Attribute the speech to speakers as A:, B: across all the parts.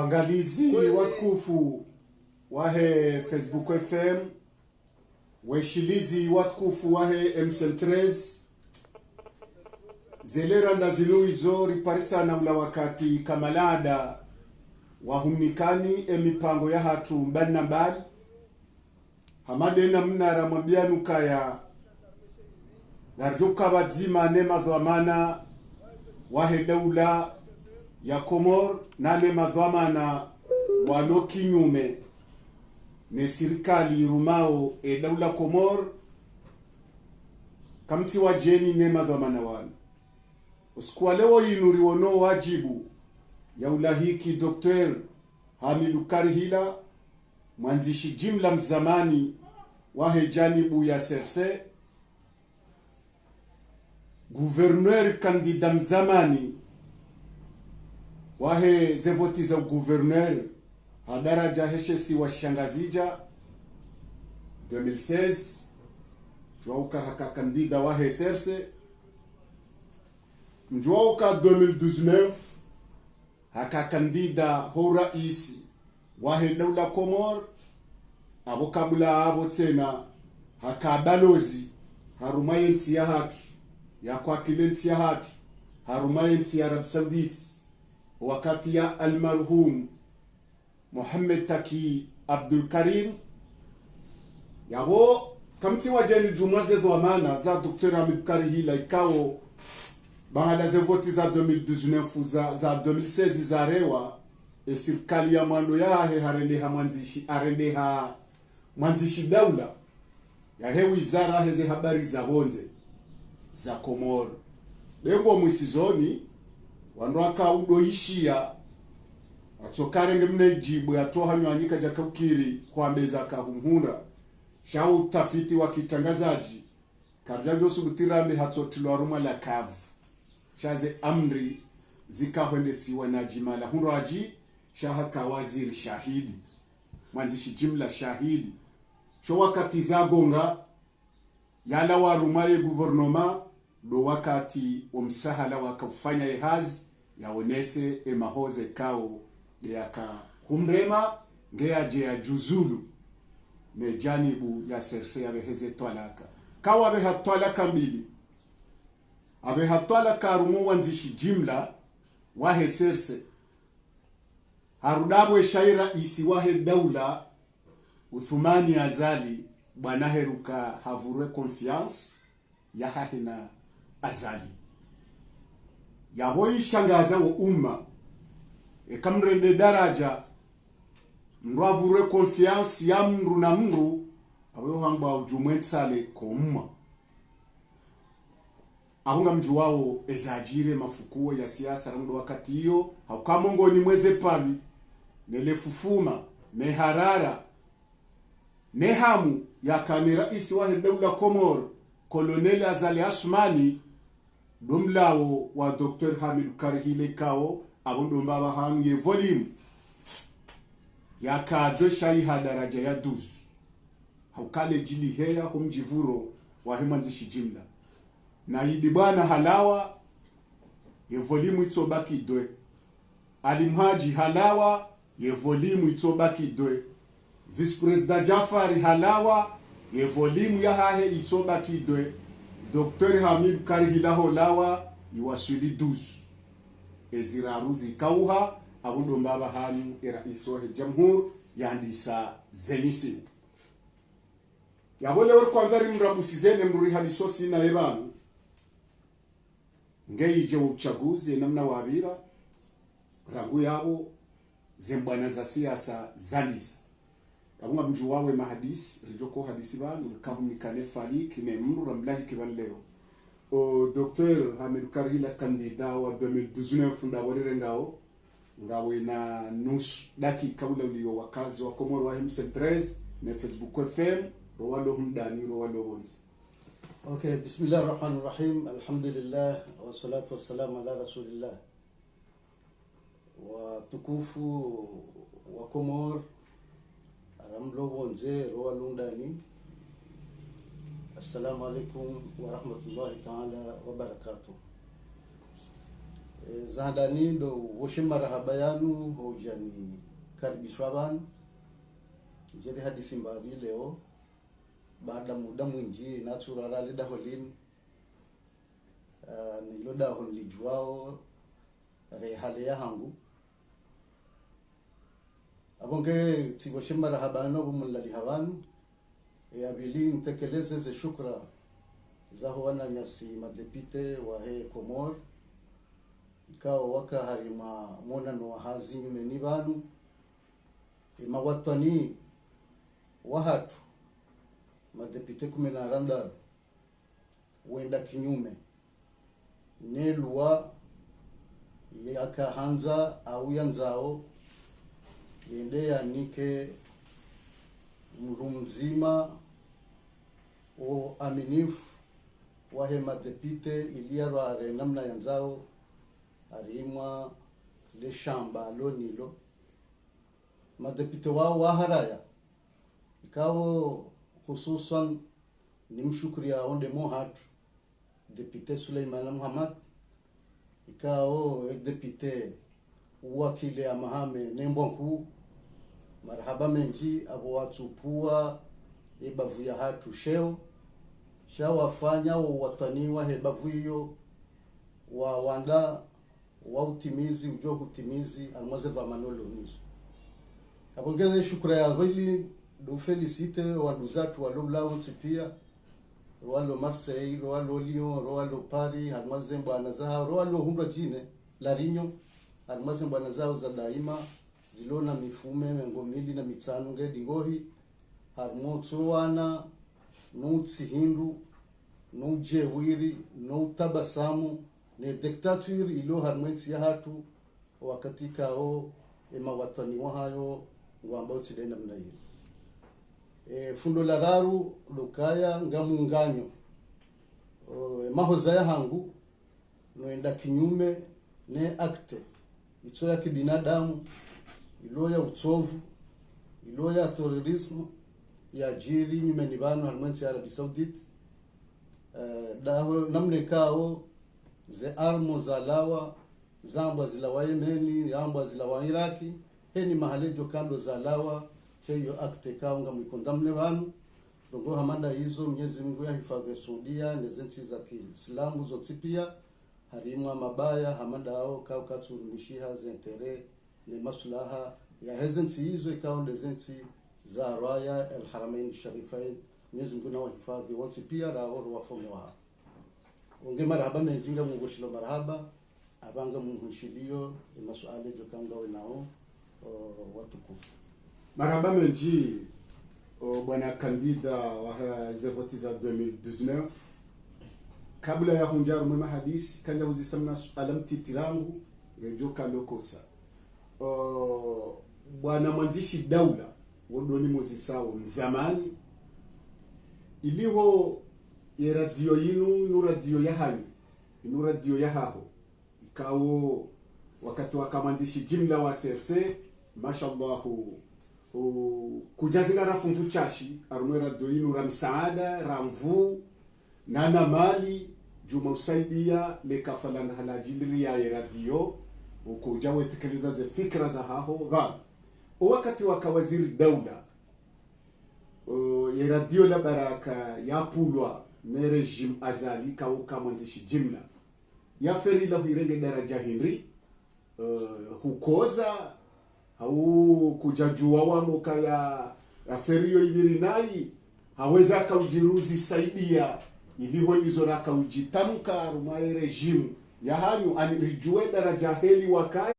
A: Wangalizi watukufu wahe Facebook FM, weshilizi watukufu wahe M13 zelera ndazinu izo riparisa na mla wakati kamalada wahumnikani emipango ya hatu mbali na mbali hamade na mnara mabianu kaya narjuka wadzima nema dhamana wahe daula ya Komor na nema dhamana walo kinyume ne sirikali rumao daula Komor kamti wajeni nema dhamana wanu usikuwalewo inuri wono wajibu ya ulahiki Dr. Hamidu Karihila mwanzishi jimla mzamani wahe janibu ya serse gouverneur kandida mzamani wahe zevoti za gouverneur hadaraja heshesi wa shangazija 2016 juauka haka kandida wahe serse mjuauka 2019 haka kandida ho raisi wahe daula Komor abo kabula abo tena haka balozi harumayensi ya hatu ya kwa kilensi ya hatu harumayensi ya Arab Saudite wakati ya almarhum Muhammad Taki Abdul Karim yabo kamti wajeni jumaze dhamana za Dr. Hamid Karihila ikao baada za voti za 2019 za 2016 za rewa serikali ya mwando yahe harendeha mwanzishi daula ya he wizara heze habari za bonze za Komor lengo mwisizoni wanwaka udoishia atokarenge mnejibu yatoha nyanyika jakukiri kwa mbeza kahumhura shau utafiti wa kitangazaji kabjajo subutirambe hatotilwa ruma la kavu shaze amri zikahwende siwa na jimala hunraji shahaka waziri shahidi mwanzishi jimla shahidi sho wakati zagonga yala warumaye guvernoma do wakati umsahala wakafanya ehazi yaonese emahoze kao yaka humrema ngeaje ya juzulu ne janibu ya serse ya beheze twalaka kawa beha twalaka mbili abe hatwala karumu wanzishi jimla wahe serse harudabwe shaira isi wahe daula Uthumani Azali bwana heruka havurwe confiance ya hahina Azali yaboi shangaza wa umma kamrende daraja mravurwe confiance ya mru na mru awe hamba ujumwetsale ko umma ahunga mju wao ezajire mafukuo ya siasa rango wakati hiyo haukamongo ni mweze pabi nelefufuma ne harara ne hamu ya kamera isi wahe daula Komor Kolonel Azali Asmani domlao wa Dr. Hamid Karihile kao abondo mbaba hamu ye volume ya kadwe shai hadaraja ya 12 haukale jili heya humjivuro wa himanzishi jimla na hidi bwana halawa ye volume itobaki 2 alimhaji halawa ye volume itobaki 2 vice president Jafari halawa ye volume ya hahe itobaki 2 Dr. Hamid Karihila holawa iwasuli 12 eziraruzi kauha abundo mbaba hanu rais wa jamhur yandisa zenisi yabole wor kwanzari mrabusizene mruri halisosi na ebanu ngeije uchaguzi namna wabira rangu yabo zembwana za siasa zalisa abunga mju wawe mahadis rijoko hadisi banu kahumikane falik ne mru ramlahi kibanleo o Dr. Hamid Karihila kandida wa 2019 funda warengao ngawe na nus daki kaula uliyo wakazi wa Komor wa M13 na Facebook FM rowalo hundani rowalo bonzi.
B: Okay, bismillahir rahmanir rahim, alhamdulillah wassalatu wassalamu ala rasulillah. Wa tukufu wa Komor aramlo bonze rowalo ndani. Assalamu alaikum wa rahmatullahi ta'ala wa barakatuh. Zahadani ndo woshe marahaba yanu hojani karibishwa banu jeri hadithi mbali leo baada muda mwingi naturara lida holini niloda honlijuao rehale ya hangu abonge tiboshe marahaba no bumulali habanu ya bili ntekeleze ze shukra za wana nyasi madepite wa he Komor ikawa waka harima mona no hazi nyumeni banu imawatani wahatu madepite 16 wenda kinyume nelwa yakahanza au yanzao yende yanike mrumzima o aminifu wahe madepite iliaro are namna yanzao arimwa le shamba lonilo madepite wao waharaya ikawo hususan nimshukria onde mohat depute Suleiman Muhammad ikawo depute wakile amahame nembonku marhaba menji abo watupua ebavu ya hatu sheo shawafanya wataniwa hebavu hiyo wa wanda wa utimizi ujo utimizi almoze va manolo nizo abongeze shukra ya wili do felicite waduzatu waloblawo tipia roalo Marseille roalo Lyon roalo Paris almoze bwana zao roalo hundwa jine larinyo almoze bwana zao za daima zilona mifume ngomili na mitsano ngedi ngohi harmotso wana nutsi hindu nujewiri no tabasamu ne dictature ilo harmwensi ya hatu wakati kao emawatani wahayo ngwamba utsidenda mnayi fundo la raru lukaya ngamunganyo mahoza ya hangu noenda kinyume ne akte itso ya kibinadamu ilo ya utovu ilo ya terrorism ya jiri nyume ni banu harmwensi ya Arabi Saudit namne kao ze armo za lawa zamba zilawa Yemeni zamba zilawa Iraki heni mahalejo kando za lawa cheyo akte kaunga mwikondamne wanu dongo hamanda hizo Mwenyezi Mungu ya hifadhi Saudia nezensi za Kiislamu zotipia harimwa mabaya hamanda hao kao katsurumishiha zentere ne maslaha ya hezensi hizo ikao nezensi za raya al-Haramain Sharifain Mwenyezi Mungu na hifadhi wotipia raoro wafomewa onge marhaba menjinga mungoshilo marhaba abanga mungoshilio masuala jokanga wenao watukufu
A: marhaba menji bwana kandida wa zevoti za 2019 kabla ya hunjaru mwema hadisi kanja huzisamna suala mtitirangu ngejoka lokosa bwana mwanzishi daula wodoni mozisawo mzamani iliho ye radio yinu nu radio ya hani nu radio ya haho ikawo wakati wakamanzishi jimla wa CRC mashallah kujazinga rafunfu chashi arumwe radio yinu ramsaada ramvu nana mali juma usaidia lekafala na halajili ya radio ukuja wetekeliza ze fikra za haho ga wakati wakawaziri daula ye radio la baraka ya pulwa ne regime azali kauka mwanzishi jimla ya feri la hirenge daraja Henry hukoza au kujajua wa moka ya feri yo ibiri nai haweza kaujiruzi saidia iliho nizoraka ujitamka rumaye regime ya hanyu anirijue daraja heli wakaya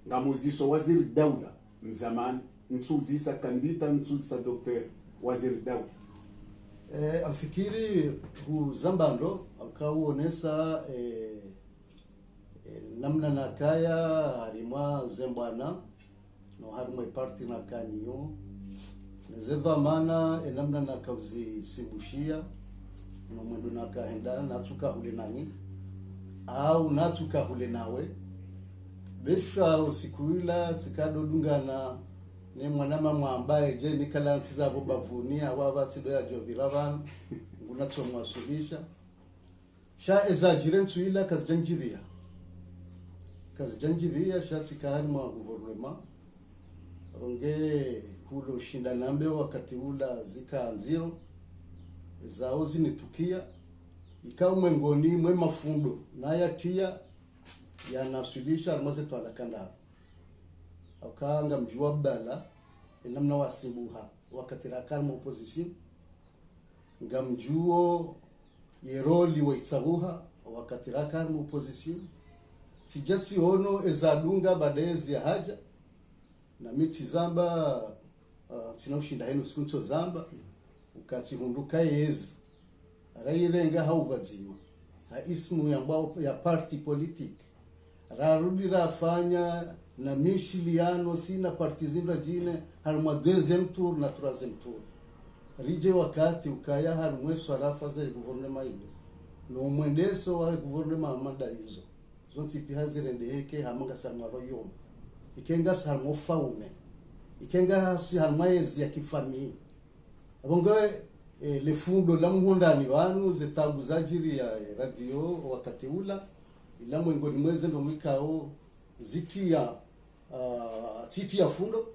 A: ngamuziso waziri daula mzamani nsuzisa kandita nsuzisa doktor waziri daula
B: alfikiri huzambando akauonesa namna nakaya harimwa zembwana no harimwe parti na kanyo nezedhamana namna nakauzi sibushia no mwendo nakaenda natuka hule nani au natuka hule nawe besha usikuila tikadodungana ne mwanama mwambaye je nikala ntiza bobavunia waba tido ya jobiravan ngunatsomwasulisha sha ezajire ntuila kazjanjiria kazi janjibia shati kahali mwa gouvernement ronge hulo ushindanambe wakati ula zika nziro zao zinitukia ikawa mwengoni mwe mafundo na yatia yanasulisha almaze twala kanda akaanga mjua bala namna wasimbuha wakati rakal mu opposition ngamjuo yeroli waitsabuha wakati rakal mu opposition sijatsi ono ezadunga badezi ya haja na miti zamba tina ushinda heno sikuncho zamba ukati hunduka yezi rairenga haubazima ha ismu ya parti politique rarudi rafanya na mishiliano sina parti zimra jine harma deuxième tour na troisième tour rije wakati ukaya harmwe swarafa za gouvernement ile no mwendeso wa gouvernement amanda hizo zonti pihazire ndeke hamanga samaro yom ikenga sarmo faume ikenga si harmaezi ya kifamii abongoe le fundo la muhondani wanu zetabu zajiri ya radio wakati ula ila mwengoni mweze ndo mwikao zitia ya fundo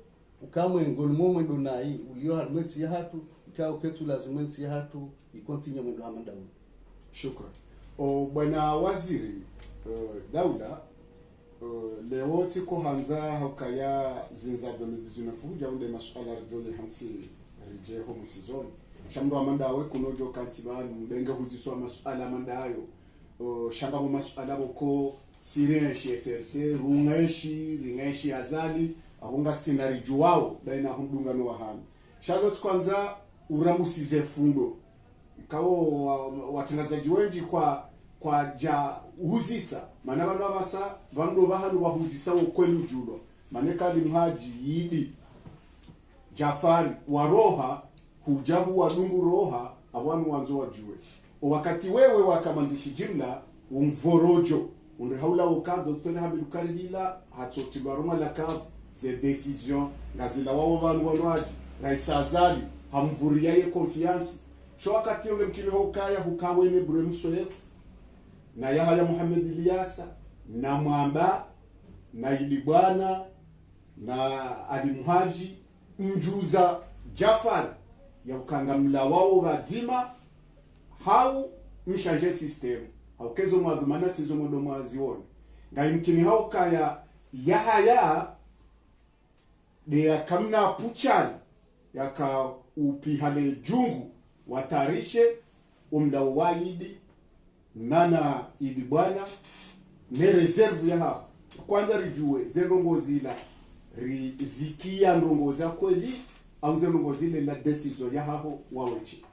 B: ukamwe ngoni mwendo nai ulio harmeti ya hatu ikao ketu lazimenti ya hatu ikontinye mwendo hamanda ula.
A: Shukran. Bwana waziri Daula leo tiko hanza hokaya zinza 2019 jaunde masuala rjoli hansi rijeho msizoni shamdo amandawe kunojo katibani mbenga huziswa masuala mandayo shamba mu masuala boko sirenshi SRC ringeshi azali ahunga sinari juwao baina hundunga no wahani Charlotte kwanza uramusize fundo ikawo watangazaji wengi kwa ja uhuzisa mana bana basa bando bahanu bahuzisa ukweli julo maneka limhaji yidi Jafari waroha hujabu wadungu roha abwanu wanzo wajue wakati wewe wakamanzishi jimla umvorojo unrehaula uka Dr. Hamid Karihila hatsotibaruma laka ze decision ngazila wao banu wanwaji Rais Azali hamvuria ye confiance sho wakati yonge mkini hokaya hukawene Bremsoef na Yahya Muhammad Ilyasa na Mwamba na Ilibwana na Ali Muhaji mjuza Jafar ya ukangamla wao bazima hau mshaje system au kezo mwadhumana tizo mwodo mwazioni ngai mkini hao kaya Yahya de yakamna puchani yaka upihale jungu watarishe umda waidi nana Ilibwana ne reserve ya hapa kwanza rijue zendongozila rizikia ndongoza kweli au zendongozile la decision ya haho wawechi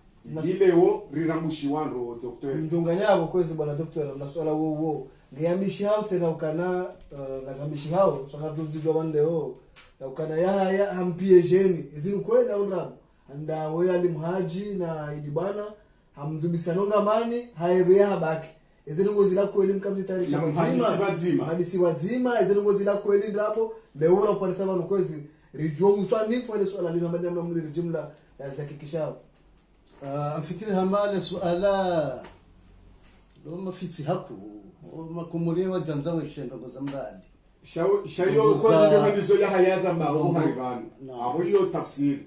A: ileo riramushi wando Dr.
C: Mjunganyabo kwezi bwana Dr. na swala wo ngiyamishi hao tena ukana ngazamishi hao saka tuzijwa bandeo ya ukana ya hampie jeni izini kweli au ndabo anda we Ali Muhaji na Ilibwana hamdhubisanonga mani haebe habaki ezeni ngozi la kweli mkamzitarisha
A: wazima
C: hadisi wazima ezeni ngozi la kweli ndapo leo unaparisa bana kwezi rijuo msanifu ile swala lina madama mli jumla ya zakikisha
B: afikiri hamale suala loma fiti haku makumuriwa janzawe shendo gozamradi
A: shayo kwa ndio ndizo ya hayaza mbao haribano abo yo tafsiri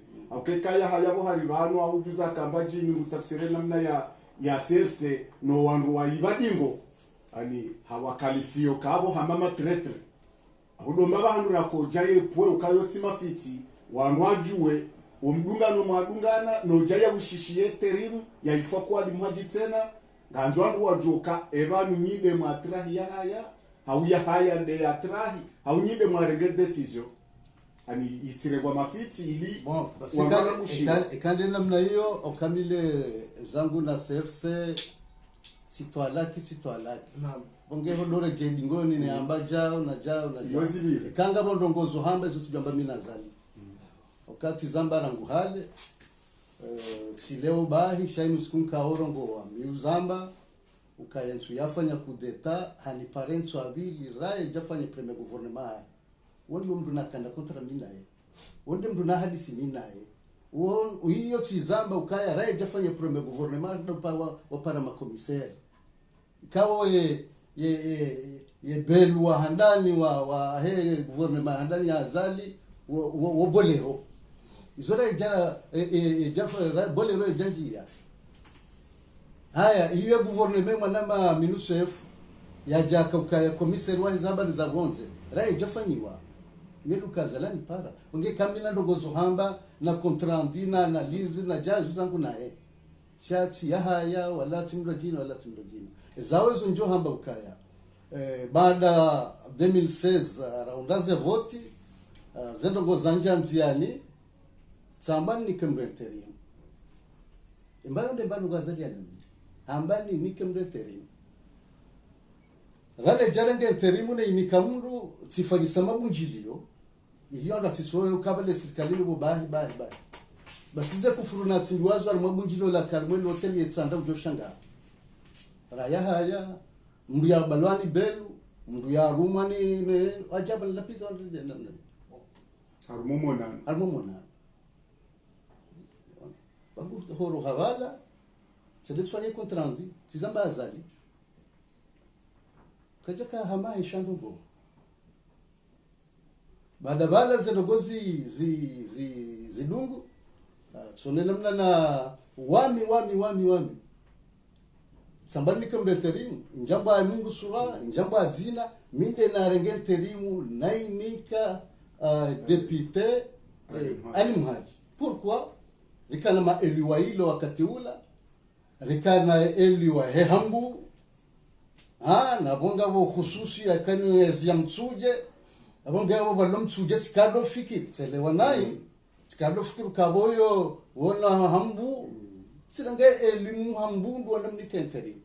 A: kaya hayabo haribano au juza kambaji ni mutafsiri namna ya serse no wandu wa ibadingo ani hawakalifio kabo hamama tretre ahudomba bandu rakojaye pwe ukayotsi mafiti wandu ajue umdunga no mwadungana no jaya bushishiye terimu yaifa kwa Ali Muhaji tena nganzo wandu wajoka ebanu nyibe matrahi ya haya au ya haya nde ya trahi au nyibe mwarenge decision ani itiregwa mafiti ili
B: ikande namna hiyo okamile zangu na serse sitwalaki naam bonge hodore jendingoni ne ambajao na jao kanga bondongozo hamba hizo sijamba mimi nazali wakati zamba rangu hale si leo bahi shainu sikunka orongo wa miuzamba ukayensu yafanya kudeta hani parentu abili rae jafanya premier gouvernement wondi mtu nakanda kontra mimi naye wondi mtu na hadithi mimi naye hiyo tizamba ukaya rae jafanya premier gouvernement ndo wa para makomiseri ikawa yebelu wa handani wa he gouvernement handani ya azali wo bolero izora ijara jafa bolero janjia haya iyo gouvernement mwanama minusef ya jaka ukaya komisari wa zabari za bronze rai jafanyiwa yelu kazalani para unge kamina ndogozo hamba na kontrandi na analizi na jaji zangu nae shati ya haya wala timrajina wala timrajina zawe zonjo hamba ukaya baada 2016 raundaze voti zendongo zanja nziani tsambani nikemreteria imbayo ndembano gazalia nani hambani nikemreteria rale jarenge terimu ne inikamuru tsifanyisa mabunjilio iliyo ndatsitsoyo kabale serikali bo bahi basize kufuruna tsindiwazo ari mabunjilio la Carmel hotel yetsanda ujoshanga raya haya mndu ya balwani belu mndu ya rumani ne ajaba la pizza ndende namna armumona babu horo havala tsedetsfanye kontrandi tizamba azali kajaka hama ishandugo baada bala zedogozi zidungu sonena mna na wami sambani kamreterimu njamba mungu sura njamba dzina minde na rengen terimu nainika député Ali Mhaji. Pourquoi rikana ma eliwa hilo wakati ula rikana eliwa hehambu na bonga bo khususi akani ya mtsuje abonga bo balom mtsuje sikado fiki tselewa nai sikado fiki kaboyo wona hambu tsirange elimu hambu ndo na mnikenteri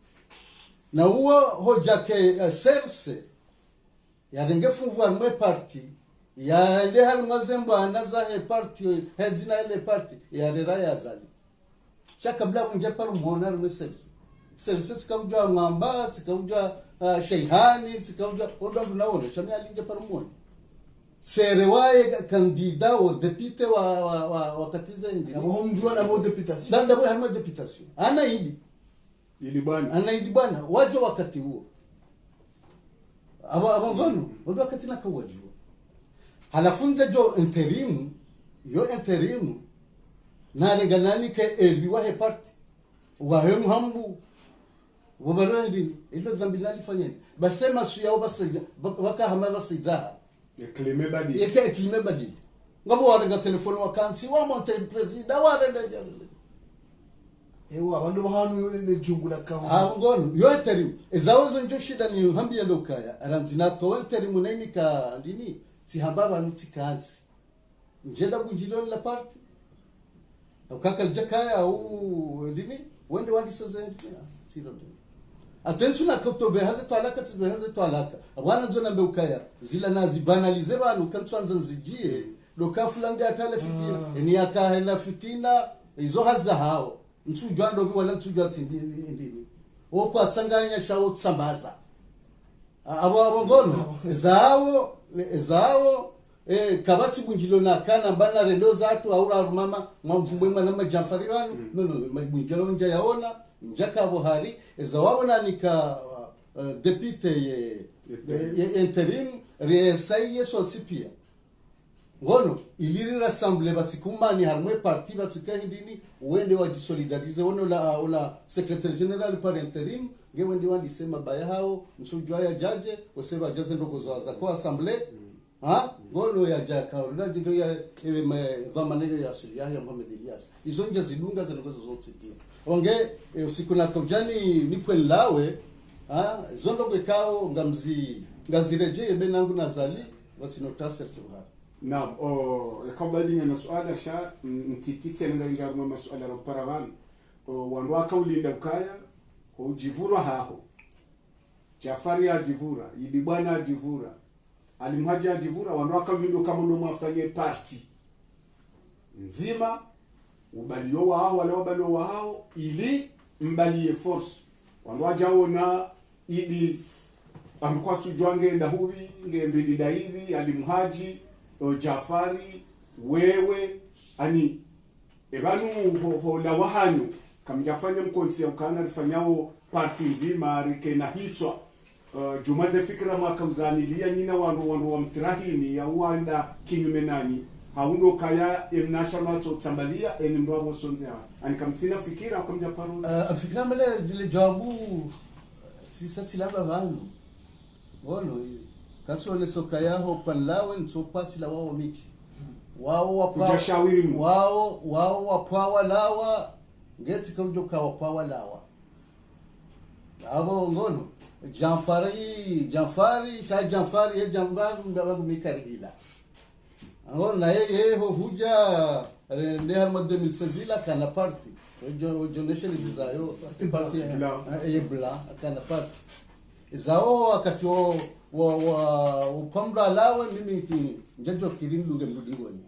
B: na huwa hoja ke serse ya renge funvu mwe parti ya nde hali mazemba anaza he parti hedzina ile parti ya rera ya zali shakabla kunje paru mona mwe serse tsikauja ngamba tsikauja sheihani tsikauja ondo tunaona shami alinje paru mona serewaye kandida o depute wa katiza indi
C: na homjua na mo deputation
B: danda kwa hama deputation anaidi bwana waje wakati huo abangano ndo wakati na kawajua halafunza jo interim na reganani ke eliwa he parti wa hem hambu wabaradi ilo dhambi nalifanyeni basema su yao basija waka hama basija
A: eklime badi ngabo warega telefoni wakansi wa monte president warenda jalo
C: ewa wandu bahanu ile jungula kawa
B: ngono yo interim ezawezo njo shida ni hambi yalo kaya aranzina to interim neni ka ndini tihamba banu tikanzi njenda bujilo la parti ukaka jakaya au ndini wende wandi sazendia sirondo attention na kotobe haze talaka abana nzo nambe ukaya zila nazi banalize banu kamtsanza nzijie lokafulanga atale fitina ni akahenda fitina izo haza hao ntujwa ndo wala ntujwa ndini oko atsanganya shawo tsambaza abo ngono zao kabati bunjilo na kana bana rendo zatu aura mama mwamvumbwe mwana majafari wanu no bunjilo nja yaona njaka bohari zawabona nika depute ye interim resaye sotipia ngono iliri rassemble batikumani harmwe parti batikahindini wende wajisolidarize wono la secrétaire général par interim ngewende wandisema baya hao msujwa ya jaje wasema jaje ndoko za kwa assemblée ngono ya jaka urudi ndio ya dhamana ya asili ya Mohamed Elias hizo nje zidunga zinagozo zote onge usiku na kujani nipwe lawe zondo kwekao ngazireje benangu nazali watinotasa suha
A: naam yakabali na swala sha ntititse ngalingara mu masuala ro paravan wandu akaulinda ukaya ujivura haho Jafari ajivura Idi bwana ajivura Ali Mhaji ajivura wandu akaulinda kama ndo mwafanye party nzima ubalio wao wale wabalio wao ili mbalie force wandu ajaona Idi amkwa tujwange ndahubi ngembedi daibi Ali Mhaji Jafari wewe ani ebanu la wahanyu kamjafanya mkonsi ukanga rifanyao party nzima rike na hitwa jumaze fikira mwaka uzanilia nyina wandu wa mtirahini ya uanda kinyume nanyi haundo kaya national to tambalia ndo wabo sonze anikamtsina fikira akamja paru
B: fikira mbele dile jawabu sisa tilaba vanhu wono kasone soka yaho panlawe ntopati la wao miki wao wapawa lawa ngeti kamjo kawa pawa lawa abo ngono Janfari ye jambaru ndababu mikarihila angona na yeye huja rende harma 2016 kana party jonation zizayo party ye bla kana party zao wakati wa upamra lawe mimi ti njajo kirinduge mdudingoni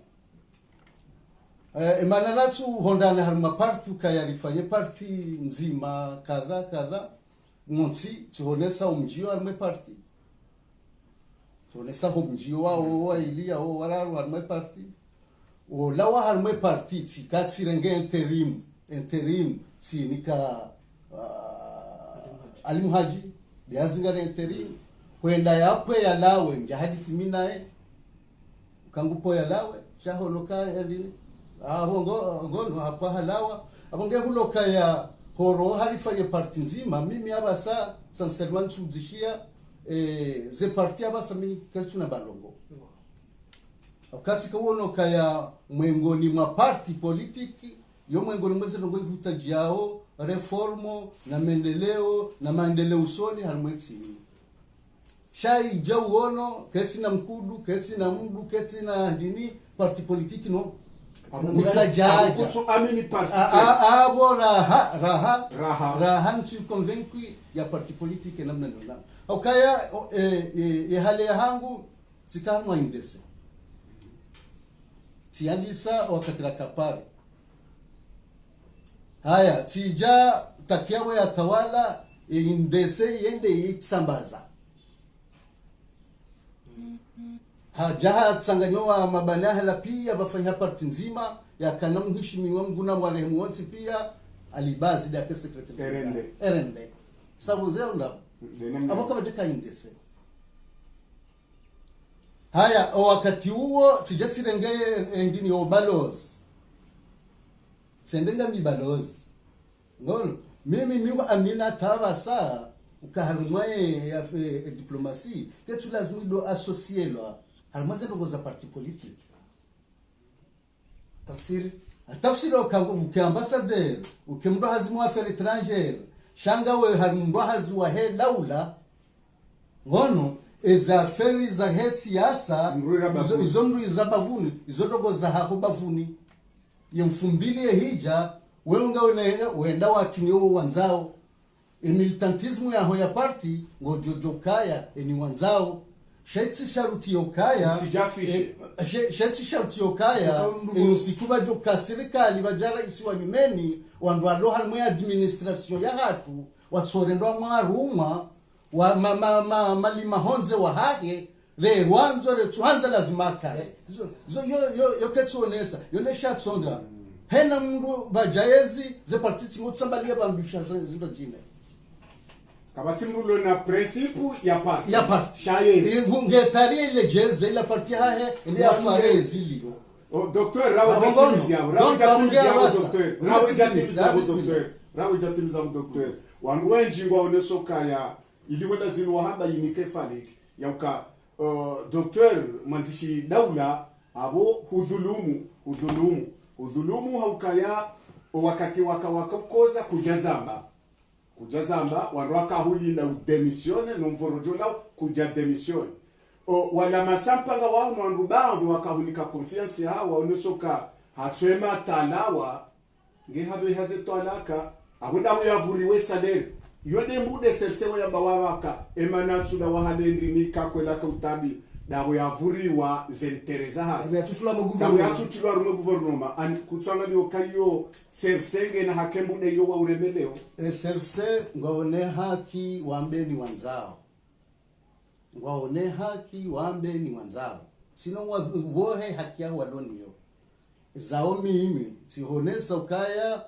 B: emanalatu hondana harma party kayarifanye party nzima kadha nonsi tuhonesa umjio arme party tuhonesa umjio wa ilia o wararu arme party o lawa arme party tikati renge interim si nika alimuhaji biazingare interim kwenda yapwe ya lawe njahadi timinae kangupo ya lawe shahonoka elini ngono hapa halawa abonge huloka ya horo harifanye parti nzima mimi abasa sincèrement tuzishia ze parti abasa mimi kasi na balongo wakati kawono kaya mwengoni mwa parti politiki yo mwengoni mweze ngo hitaji yao reformo na maendeleo usoni halmwezi shai jauono kesi na mkudu kesi na mdu kesi na dini parti politiki no misajaja
A: kutu amini parti
B: abo raha nchi convaincue ya parti politique namna ndio ukaya hali ya hangu sikamwa indese tiandisa wakati la kapari haya tija takiawe ya tawala indese yende itsambaza hajaha tsanganyoa mabanaha la pia bafanya parti nzima ya kana mheshimiwa mguna marehemu wote pia alibazi da secretary erende sababu zao ndo abaka bajaka indese haya wakati huo tijasirengeye ndini obalozi sendenga mi balozi ngono mimi amina tabasa ukahalumwaye ya diplomasi tetu lazima do associelwa almaze ndo za parti politique tafsiri ukiambassadeur ukimdo hazimu affaires étrangères shanga we harimdo hazi wa he daula ngono eza feri za he siasa izo mru za bavuni izo dogo za hapo bavuni yemfumbili hija weunga uenda wakinyo wanzao militantismo ya hoya party ngojojokaya ni wanzao shetsi sharuti yokaya shetsi sharuti yokaya inusikuba joka serikali bajara isiwa nyumeni wandu aloha mwe administration ya hatu watsorendwa mwaruma wa malima honze wa hage le wanzo tuanza lazima kae yo ketsuonesa yonesha tsonga hena mndu bajayezi ze partiti ngotsambalia bambisha ziro jine
A: kabati mrulo na principe ya parti
B: shayezi ngetari ile jeze la parti hahe ile afare zilio
A: docteur rawo jatimiza docteur wandu wenji ngwaonesoka ya iliwenda zilwa haba yinike falik ya uka docteur manzishi daula abo hudhulumu haukaya wakati wakakoza kujazamba wanwaka huli na demisione no mvorojola kuja demisione wala masampanga wao mwandubanvu wakahunika confiance yao waonesoka hatwema talawa ngehabe haze twalaka abunda yavuriwe salaire yode mbude sersewe ya bawaka emanatsu na wahalendi ni kakwela ka utabi dabo yavuriwa zentereza ha
C: ya tutula mu
A: gouvernement an kutsanga ni okayo sersenge na hakembude yo wa uremeleo
B: serse ngone haki wambeni wanzao ngwaone haki wambeni wanzao sino wabohe haki yao walonio zao mimi sihonesa ukaya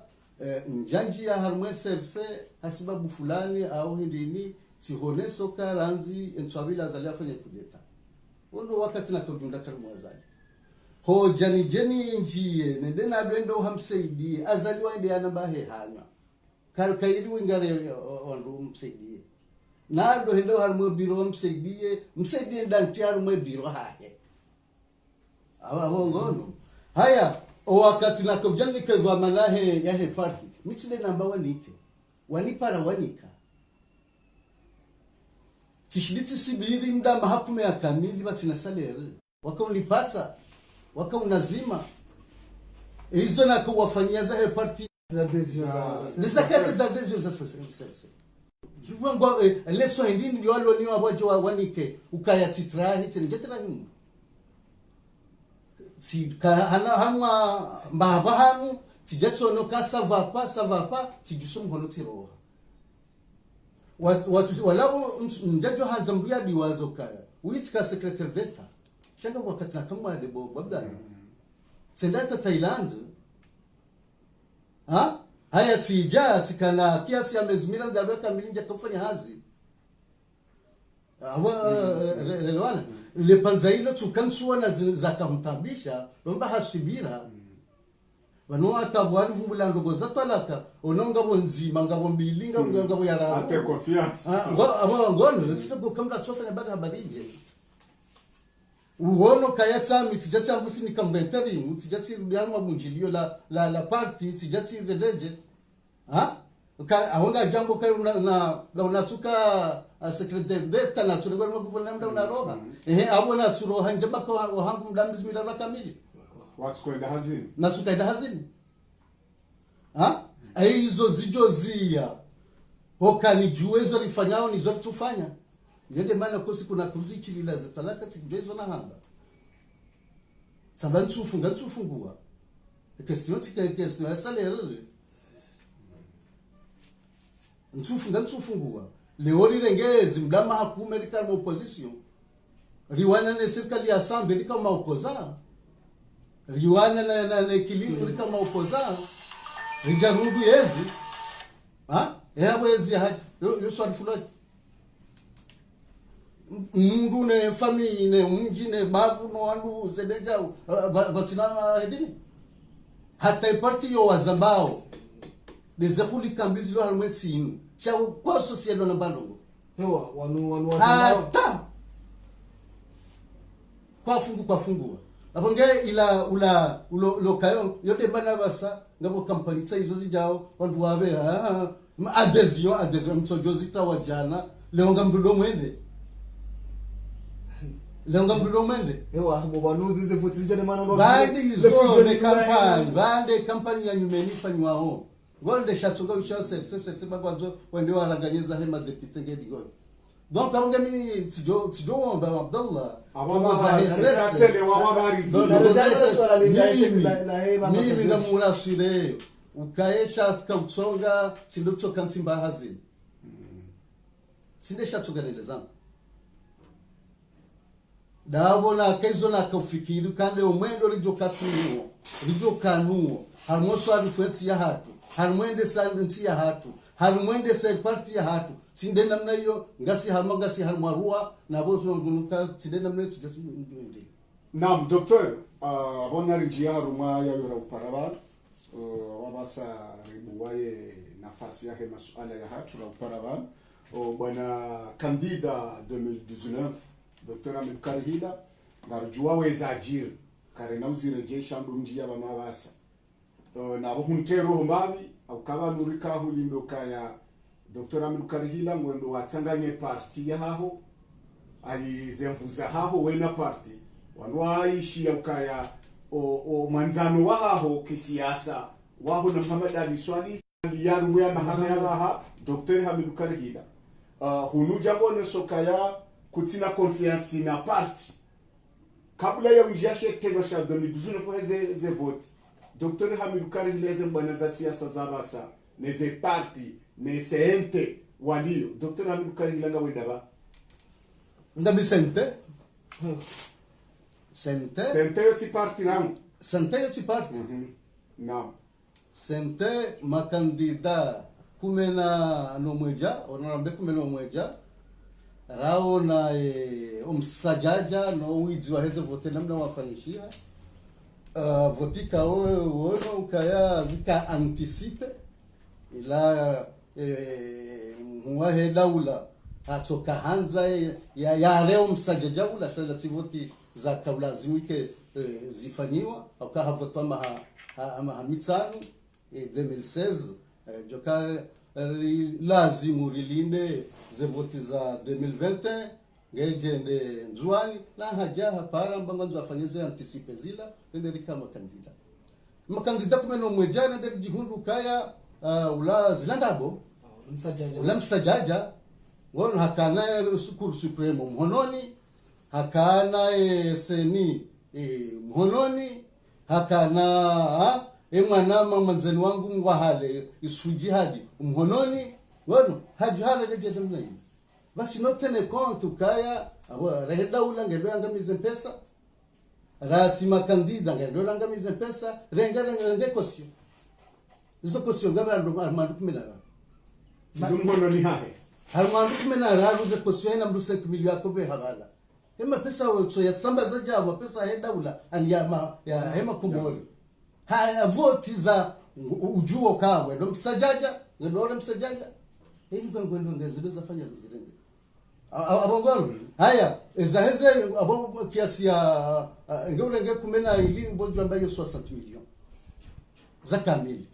B: njanji ya harmwe serse hasibabu fulani au hindini sihone soka ranzi enswabila zalia fanya kudeta ndo wakati na kujunda kama mwazali hoja ni jeni njie nende na dwendo hamsaidie azaliwa inde anabahe hana kairi wingare ondu msaidie nado hendo harmo biro msaidie ndanti harmo biro hahe awa ngono haya wakati na kujani kwa manahe ya he party mitsile namba wanike wanipara wanika tishiditi sibiri mda mahakume ya kamili batina salere wakaunipata wakaunazima hizo na kuwafanyia za he party
C: za desio
B: za kete za desio za sasa kiwango leso ndini ndio walo ni wabaje wanike ukaya titrahi tena himu si hana hanwa mbaba hanu tijatsono ka savapa tijusum hono tiroha watu walao njajo hanza mbuya diwazo kaya witika secretary d'etat shanga wakati na kama de babdana sendata Thailand haya tija tikana kiasi ya mezmira ndio kamilinja kufanya hazi relwana le panzailo tukansuwa na zakamtambisha lomba hasibira wano atabwari vumbula ndogo za talaka ononga bonzima ngabo mbilinga ngabo yarara
A: ate confiance
B: ngono tsiko kamla tsofanya bada habarije uono kayatsa mitijatsa mbusi ni kambetari mutijatsi rudiano mabunjilio la party tijatsi redeje ahonga jambo kare na unatuka secretary d'etat na turi kwa guvernor mda unaroha abona turoha njeba kwa hangu mdambizi mirara kamili
A: what's kwenda hazini
B: na sukaenda hazini hizo zijozia hokani juezo rifanyao ni zote tufanya yende maana kosi kuna kuzichi lila za talaka tijuezo na hanga sabantu tufungua question ya salaire ntufungua leori rengezi mdama hakume kama opposition riwana na serikali ya assembly kama opoza riwana na equilibre kama opoza rijarundu yezi yawezi haji yo swali fulani mundu ne famille ne mji ne bavu no wandu zedeja batina hedini hata parti yo wazambao dezekuli kambizi lo halmwetsi inu chao kwa sosialo na balongo
C: hewa wanu
B: hata kwa fungu aponge ila ulo kayo yote bana basa ngabo kampani tsa hizo zijao wandu wabe adhesion mtojozita wajana leonga mdudo mwende
C: hewa mubanuzi zifuti zijane mana ndo
B: bande kampani ya nyumeni fanywao golde shatsoga usha setse bagwazo wende waranganyeza hema deputy ngedi go donc amonga mimi tijo ba Abdallah
A: sele wa barizi
B: mimi ngamura shire ukaesha kautsonga sindotsoka ntimba hazini sindesha tsoganele zangu dabona kezo na kufikiri kande umwendo rijo kanuo harmoso adufeti ya hatu harmwende sandensi ya hatu harmwende party ya hatu sinde namna hiyo ngasi harmarua na bozo ngunuka sinde namna hiyo tujasindi
A: nam docteur abona rijia haruma ya yora uparaba wabasa ribuwaye nafasi yake masuala ya hatu la uparaba bwana candida 2019 Dr. Ahmed Karihila ngarujua wezajir karena uzirejesha ndunjia bana basa nabo huntero mbabi ukaba nurika hulindo kaya Dr. Ahmed Karihila ngwendo watsanganye party yaho ali zemvuza haho wena party wanwaishi ukaya o manzano waho kisiasa waho na Muhammad Ali Swali yaru ya mahamya waha Dr. Ahmed Karihila hunuja ngone sokaya kutina confiance na parti kabla ya mjashe tendo sha 2019 ze vote Dr. Hamid Karihila bwana za siasa za basa neze parti ne sente walio Dr. Hamid Karihila ngawenda ba
B: ndabi sente
A: yo ti parti nangu
B: sente yo ti parti
A: naam
B: sente makandida kumena no mweja onarambe kumena mweja rao na umsajaja no uizi waheze vote namna wafanyishia votika uono ukaya zika anticipe ila mwahe daula hatoka hanza ya reo msajaja ula sala tivoti za kaulazimike zifanyiwa au kahavotwa maha mitano 2016 joka lazimu rilinde ze voti za 2020 ngejende nzuani na haja hapara mbanga nzafanyeze anticipe zila nderika makandida kumeno mwejana nderi jihundu kaya ula zilandabo msajaja ngono hakana sukuru supremo mhononi hakana seni mhononi hakana mwana mwanzeni wangu ngwahale isujihadi mhononi ngono hajuhale leje namna hiyo basi notene kontu kaya reheda ula ngelo angamize pesa rasima kandida ngelo angamize pesa renge kosio izo kosio ngaba armandu kumenara
A: sidumbono ni hahe
B: armandu kumenara haruze kosio ina mruse kumilio akobe halala ema pesa so ya tsamba za java pesa heda ula aliyama ya hema kumbori haya voti za ujuo kawe ndo msajaja ngelo msajaja hivi kwa ngendo ngezo zafanya zirende abongolo haya ezaheze abo kiasi ya ngorenge kumena ili mbojo ambayo 60 million za kamili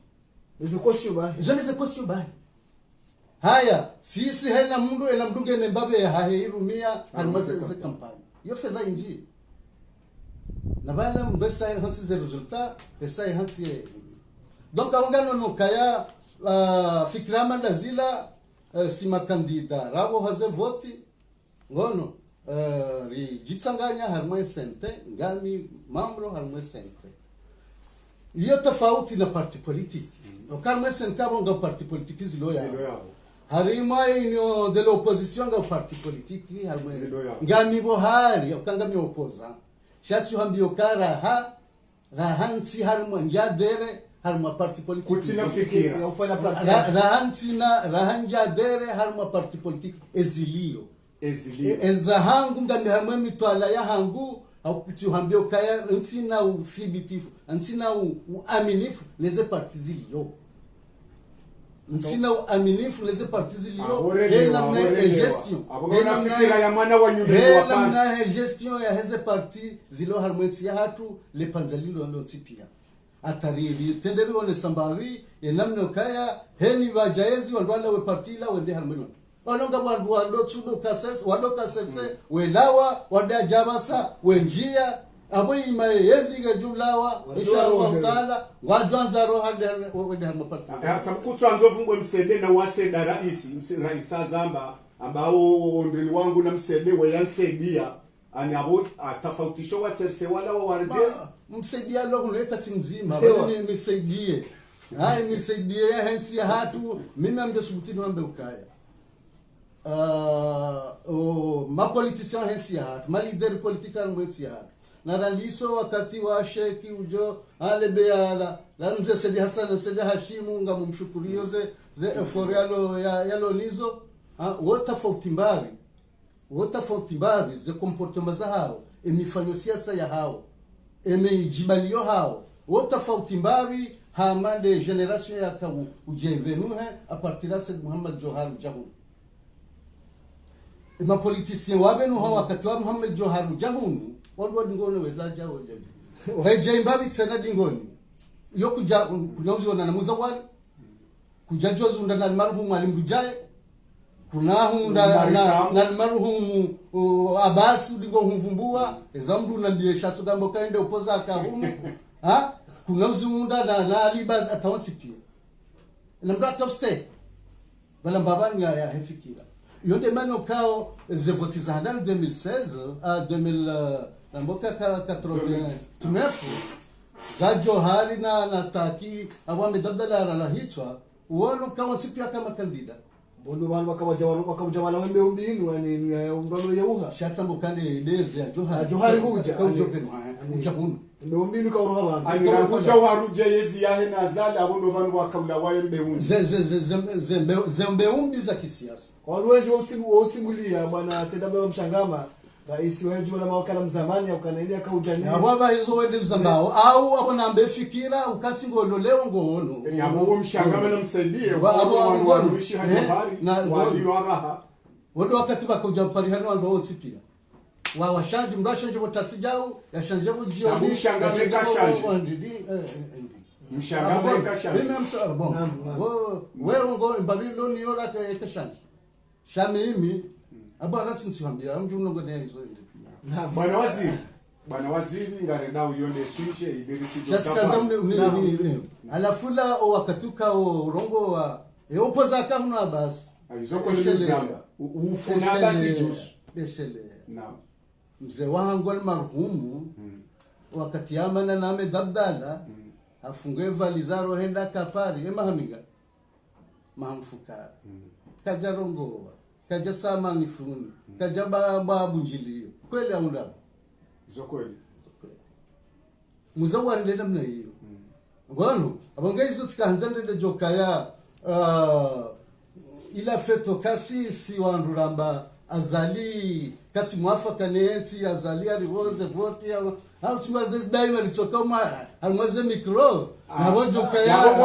B: izo kosio ba haya sisi hena mundu ena mdunge ne mbabe hahe irumia almaze za kampani yo fedha inji na bala mbesa hansi ze resultat esa hansi donc awangano no kaya fikrama dazila sima kandida rabo haze voti ngono ri jitsanganya harmwe sente ngami mamro harmwe sente iyo tofauti na parti politiki okalmwe sente abonga parti politiki ziloya harima inyo de l'opposition ga parti politiki harmwe ngami bohari okangami opoza shatsi hambio kara rahanti harmwe njadere harma parti politiki
A: kutsina fikira
B: rahanjadere harma parti politiki ezilio ezahangu ngami hamwe mitwala ya hangu au kutuhambia kaya nsina ufibitifu nsina uaminifu leze parti zilio nsina uaminifu leze parti zilio hela mna gestion
A: abona fikira ya mwana wa nyumba wa
B: parti hela mna gestion ya heze parti zilo harmwensi ya hatu le panzalilo ndo tsipia atariri tenderi one sambawi enamno kaya heni wajaezi wandwala we partila wende harmwensi wanonga wando tsudo kasels wado kaselse welawa wada jabasa wenjia abo imaye yeziga julawa inshallah taala wadwanza roha wende harmapati
A: atamkutu anzovungwe msende na waseda raisa zamba ambao ndili wangu na msende wayansaidia ani abo atafautisho wa serse wala wa warje
B: msaidia lo kuleka simzima bali nisaidie nisaidie ya hensi ya hatu mimi amdesubutini wambe ukaya ma politician hensi ya hatu ma leader political mwensi ya hatu na raliso wakati wa sheki ujo ale beala la mzee Said Hassan Said Hashimu ngamumshukurio ze eforialo yalo nizo wota fautimbavi ze comportement za hao emifanyo siasa ya hao emejibalio hao wota fautimbavi hamande generation ya kabu ujevenuhe a partir de Said Muhammad Johar Jahun ma politicien wabenu hawa wakati wa Muhammad Johar Jahun wadu ngono weza jawo jabi reje imbabi tsena dingoni yo kunyauzi wana namuza wali kujajozu ndana marhum alimrujaye kunahunda na marhum abasu dingo humvumbua ezamdu na ndiye shatsu gambo kaende opoza akahumu kunauzi unda na alibaz atawati pia lambra topste bala mbabani ya hefikira yonde mano kao ze votiza hadal 2016 a 2000 namboka 89 za Johari na taki awame dabdala la hichwa uono kawa tipia kama kandida
C: bondo bana wakawajawala wembe umbinu yani mrado yauha
B: shatambo kande deze ya
C: johari kuja
B: kaujopeno uchakunu
C: mbe umbinu ka uroha bana
A: ani kuja waruje yezi yahe na zali abondo bana wakabla wembe unzi
B: zembe umbi za kisiasa
C: kwa wengi wotimbulia bwana Sedabe Mshangama rais wa jumla na mawakala mzamani akanaendelea kaujani
B: na baba hizo wende mzambao au abo nambe fikira ukati ngolo leo ngono
A: yabo Mshangama na msaidie abo warumishi hajabari walio abaha
B: wodo wakati bakuja pari hano ndo otipia wa washanji mrashanji botasijao yashanje bujio
A: ni Mshangama kashanji Mshangama kashanji
B: mimi amsa bon wewe ngo Babylon yora kashanji shamimi abana tsintsambia mjungo ne hizo
A: bwana waziri ngarenda uyonde swishe idirisi
B: alafula wakatuka urongo wa opoza kahuna basi
A: alizoko nizanga ufuna basi jusu
B: beshele
A: naam
B: mzee wangu almarhumu wakati amana na Ahmed Abdalla afungue valizaro henda kapari emahamiga mahamfuka kaja rongowa kaja sama nifuni kaja babu njilio kweli au ndabo
A: zokweli
B: muzawari ndenda mna hiyo ngono abongeizo tikaanza ndende jokaya ila feto kasi si wanduramba azali kati mwafaka nenti azali arivoze vote au tumaze daima litokoma almaze micro na bojoka ya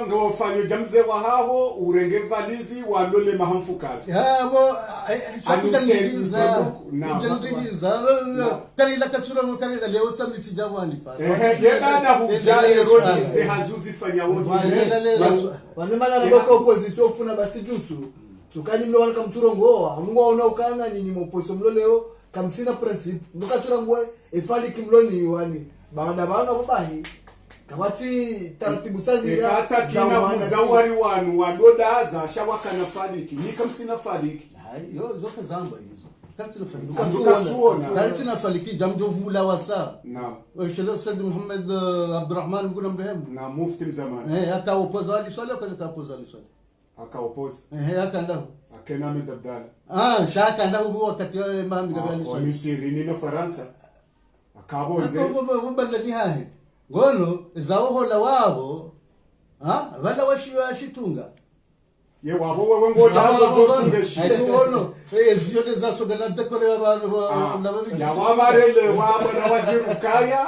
A: ngofanyo jamze wa haho urenge valizi walole mahamfukari
B: bo akutangiza njendiza kali la katura mukari leo tsamiti jawani pa
A: yebana hujaye rodi ze hazuzi fanya wote
C: wanemana naboko opposition funa basi jusu tukani mlo wana kamturongoa mungu waona ukana nyinyi moposo mlo leo kamtina principe mukatura ngwe efali kimloni wani baada bana babahi kabati taratibu tazi
A: ya hata kina muzawari wanu wadoda za shawaka na faliki ni kamtina faliki
B: yo zoka zamba hizo
C: kaltina
B: faliki jamjo vula wasa
A: naam
B: wa shelo Said Muhammad Abdurrahman nguna mrehemu
A: na mufti mzamani
B: akaopoza ali swali akaopoza ali swali
A: akaopoza
B: akanda
A: akena Ahmed Abdalla
B: shaka ndio wakati wa mami gabali
A: swali Misri ni na Faransa akabonze
B: akabonze hahe ngono zaohola wabo wala washitunga
A: ye wabo wewe ngoda hazo zotungeshi
B: ngono eziyone zasogana dekore abantu
A: ya wabarele wabo na waziri kaya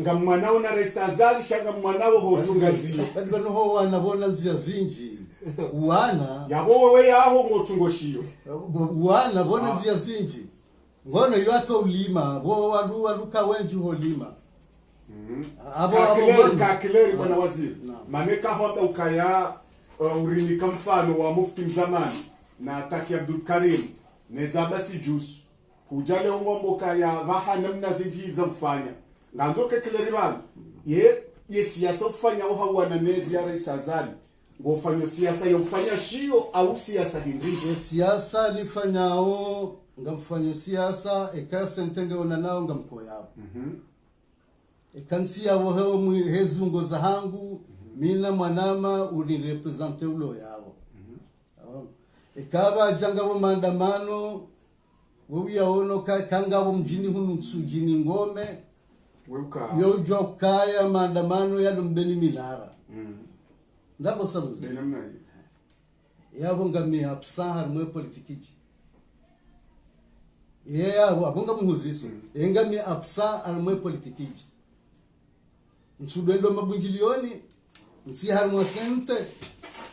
A: ngamwana una resazali shanga mwanao hotunga zio
B: bado ho wanabona nzia zinji wana
A: yabo wewe yaho ngotungoshio
B: wana bona nzia zinji ngono yato ulima bo waluka wenji holima
A: abo kakleri bwana waziri maneka hoda ukaya urinika mfano wa mufti mzamani na Taki Abdul Karim neza basi jusu hujale ngombo kaya baha namna zinjiza mfanya nganzoke kleri bana ye siasa ufanya uhawana nezi ya rais azali ngofanya siasa ya ufanya shio au siasa hindri
B: siasa nifanyao ngamfanya siasa ekasentenge ona nao ngamkoyao ekansia woheo muhezungo za hangu mina mwanama uri represente ulo yao ekaba jangabo maandamano wewe yaono kangabo mjini hunu msujini ngome
A: weuka
B: yojo kaya maandamano ya Lumbeni Milara ndabo sabu
A: namna
B: yabo ngamia absahar mwe politikiji abonga muhuziso engami absa almwe politikiji nsudendo mabunjilioni nsi harmwa sente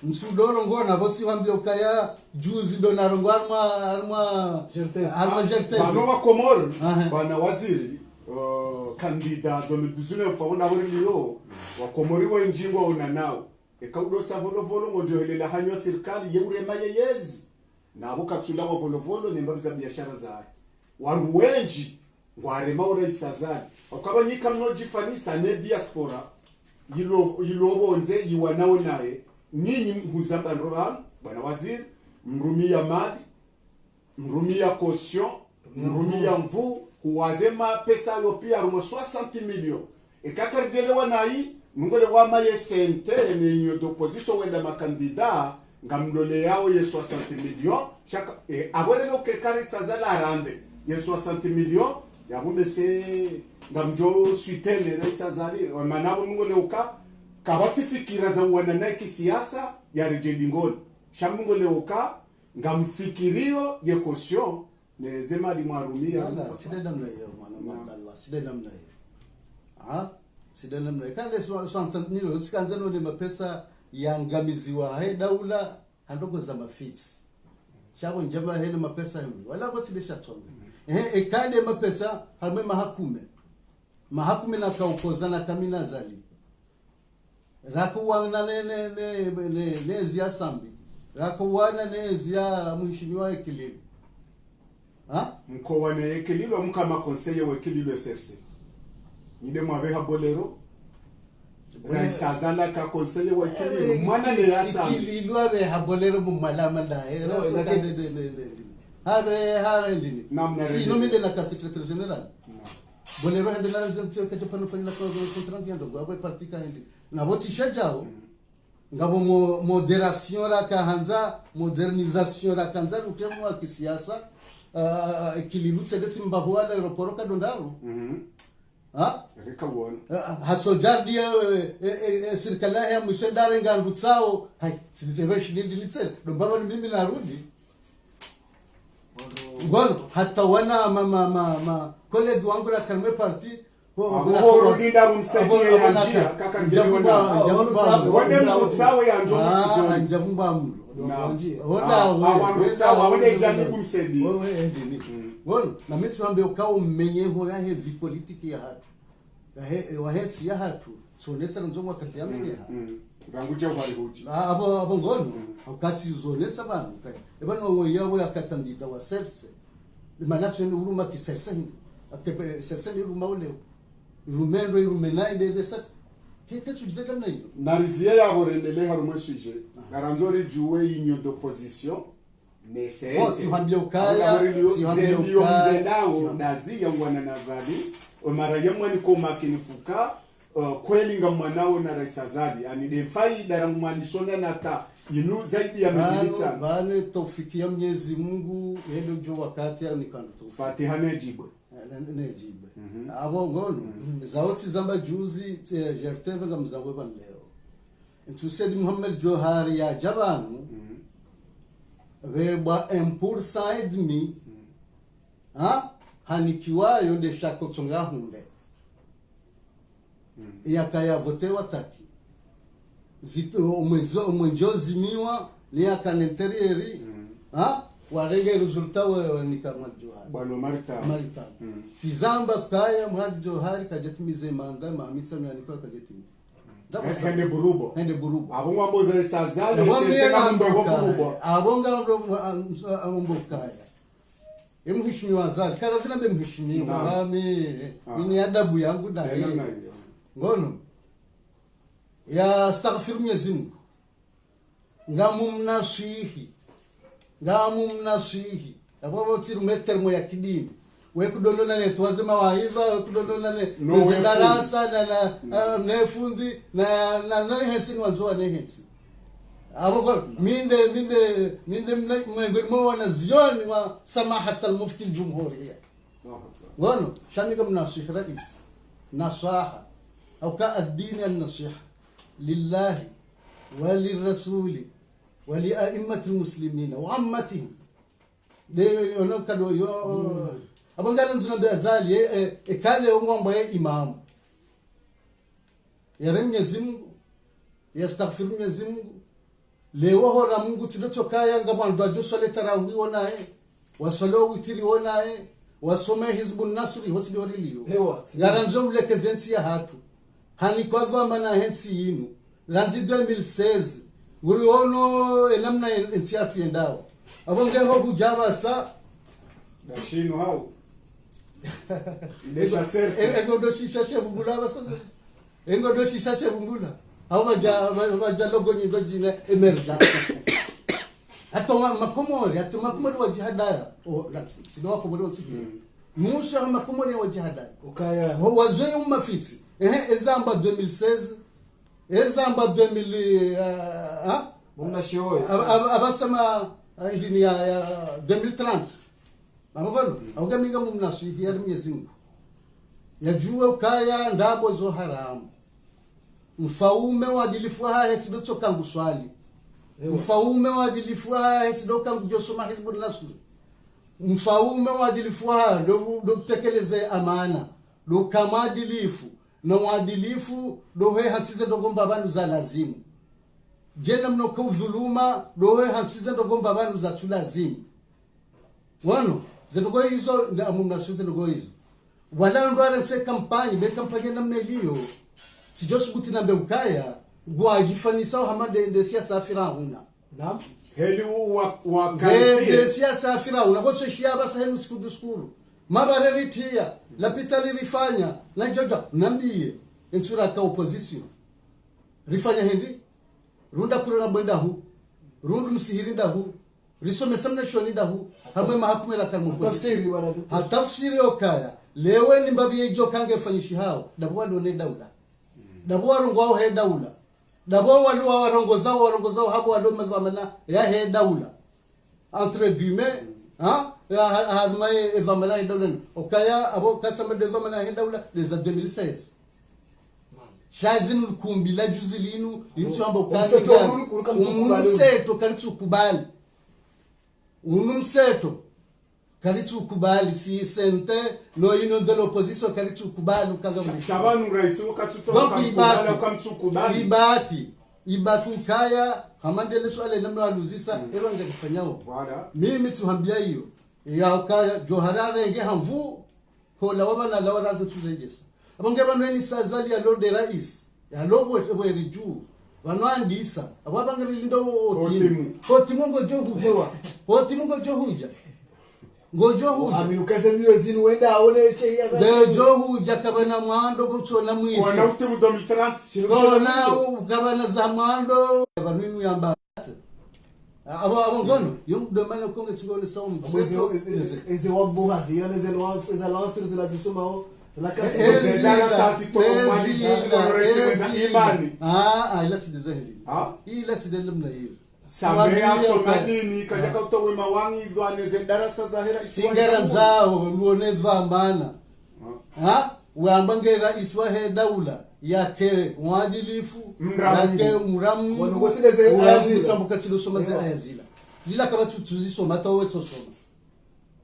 B: nsudoro ngona botsi wambio kaya juzi donaro arma jerte
A: bano wa Komoro bana waziri kandida 2019 fauna waliyo wa Komoro wa njingo ona nao ekaudo sa volovolo ngojohelela hanyo serikali yeurema yeyezi na abukatula wa volovolo nemba za biashara za waru wenji ngwarema ora isazali akabanyika mnojifanisa ne diaspora yilobonze yiwanawo naye nyinyi mhuzamba nroba bwana waziri mrumia mali mrumia caution mrumia mvu kuwazema pesa yo pia rumo 60 millions ekakarjelewa nayi ngole wa maye sente nenyo d'opposition wenda makandida ngamdole yao ye 60 millions chaque abore lo ke kare sazala arande ye 60 millions ya bunde se ngamjo suitene na sazali manabo ngole uka kabati fikira za wana na kisiasa ya rejedingol shamungo leuka ngamfikirio ye caution ne zema di marumia
B: sida namna hiyo mwana Allah sida namna hiyo sida namna hiyo kale swanta nilo sikanzano ni mapesa yangamiziwa hai daula handoko za mafiti shabo njaba hena mapesa himu wala kwa tibesha tonga ekade mapesa hame mahakume na kaukozana kamina zali rakuwana ne zia sambi rakuwana ne zia mheshimiwa Ekililo
A: mko wane Ekililo mkama conseiller wa Ekililo SRC nide mwabeha bolero Gai sazala ka conseiller wa Ekililo mwana ne ya sambi
B: Ekililo abe habolero mumalama da era habe ndini si nomile na ka secrétaire général bolero hende na nzio ke japano fanya la contrat yando ngabo parti ka hindi na boti shajao ngabo moderation ra kahanza modernisation ra kanza utemu wa kisiasa Ekililo tsegetse mbahwa la aeroport ka dondaro
A: rekawon
B: hatso jardi serikali ya mshendare ngandu tsao hai sinisebe shindi litse dombaba mimi narudi ngono hata wana ma colleague wangu la kalme party
A: rudinda msaidia ya njia kaka msawe ya njomo
B: njavumba mlo
A: wende janibu msedi
B: ngono na mitsi wambe ukao mmenyeho ya heavy politiki ya hatu wa health ya hatu sonesa nzomo wakati yamenye
A: ranguja bali huji
B: abo ngono wakati zonesa bana ebano yawe akatandida wa serse manacho ni uruma kiserse hindi akepe serse ni uruma ule rumendo irumenai de sat keke tujideka nayo
A: narizia ya borendele harumwe suje garanzori juwe inyo d'opposition ne se
B: si hambia ukaya si hambia ukaya
A: nao dazi ya mwana nazali mara yamwe ni koma kinifuka kweli ngamwanao na Rais Azali ani defai darangumalisona nata inu zaidi ya mzibita
B: bane taufikia Mwenyezi Mungu yendo jo wakati ya nikando
A: Fatiha nejibwe
B: abo ngono zawoti zamba juzi jerteve ngamzangwe ban leo ntusedi Muhammad Johari ya jabanu weba 1% ni hanikiwayo de shakotonga hunde yakaya vote wataki zito umwenjozi miwa ni akanenterieri warenge resulta wa nikamwa Johari
A: bwana Marita
B: sizamba kaya Muhammad Johari kajetimize manga mamitsa myaniko kajetimize
A: hende burubo abonga mboza sazali
B: seteka burubo abonga kaya emheshimiwa Azali kana zina mheshimiwa mimi adabu yangu na ngono ya astaghfiru Mwenyezi Mungu ngamumnasihi abo tsiru metermo ya kidini we kudondona ne tuwaze mawaidha we kudondona ne darasa na nefundi na hensi wanzoa ne hensi abo minde mwengoni na zioni wa samahat al-mufti al-jumhuriyya ngono shamiga mnasihi rais nasaha au ka ad-din an-nasiha lillahi wa lirrasuli wa li a'immati al-muslimina wa ammatihim de ono kado yo abangala nzuna Azali ekale ngomba ya imam ya Mwenyezi Mungu yastaghfiru Mwenyezi Mungu lewo hora Mungu tidotokaya ngabantu ajosole tarawih onaye wasolo witiri onaye wasome hizbun nasri hosidoriliyo garanzo mlekezenti ya hatu hani kwa vama na hensi yinu ranzi 2016 uri ono enamna enti atu yendao abonge ho bujaba sa
A: dashino hao ndesha serse
B: engodo shisha shebungula basa engodo shisha shebungula hao baja logo nyindo jina emerja atoma makomori wa jihadara sido makomori wa tsiki musha makomori wa jihadara
C: ukaya
B: wazoe umafiti ezamba 2016 ezamba 2000
C: mna shoe
B: abasema injini ya 2030 amabona augaminga mumnashi yari myezingu yajue ukaya ndabo zo haramu mfaume wadilifu haya tidocho kangu swali mfaume wadilifu haya tidoka kujosoma hizbu nasr mfaume wadilifu haya do kutekeleze amana do kamadilifu na wadilifu do he hatize dogomba bandu za lazimu jena mnoko dhuluma do he hatize dogomba bandu za tulazimu wano zedogo hizo amumnashuze dogo hizo wala ndo anase kampani be kampani na mnelio sijosubuti na mbekaya gwajifanisa hamade de siasa firauna
C: naam
A: heli wa kalifie
B: de siasa firauna kwa shia basa hemu siku diskuru mabareritia la pitali rifanya na joja nambie ensura ka opposition rifanya hindi runda kura benda hu rundu msihiri ndahu risome samna shoni ndahu hamwe mahakume la kalmu
C: tafsiri bwana
B: hatafsiri okaya lewe ni mbabi yejo kange fanyishi hao dabwa ne daula dabwa rungwao he daula dabwa walu warongoza habo walo mazamana ya he daula entre guillemets ya harmaye evamala daula okaya abo kasama de zamana he daula des 2016 shazin kumbila juzilinu intu ambo kazi umseto kalichukubali unumseto kalichukubali si sente no ino de l'opposition kalichukubali ukanga muri
A: shabanu rais ukatutoka kubala ukamchukubali
B: ibaki kaya hamandele swale namna waluzisa ero ngakifanyao mimi tuhambia hiyo ya kaya joharare nge hamvu kola wabana la waraza tuzejesa abonge banweni sazali ya lord rais ya lobo ebweri juu wanwandisa ababanga lindo otimu ngo johuja ngojo
C: amikaze myozini wenda aone cheya
B: ngojo huja kabana mwando kuchona mwisi
A: wana utimu 2030
B: kona ukabana za mwando banwinu yamba abo ngono yumdomana konge chigole somo
C: eze wabo hazia eze lance eze la dusoma la
A: dala sasi to mwadi imani
B: ilati dezahili ilati delemna hiyo
A: samea somadini kajaka utowe mawangi dhwane darasa zahira
B: singera zao luone dhamana wambangera iswahe daula yake mwadilifu yake mramu
C: wanogotideze ayazila
B: sambuka tilosoma ze ayazila zila kama tuzisoma tawe tosoma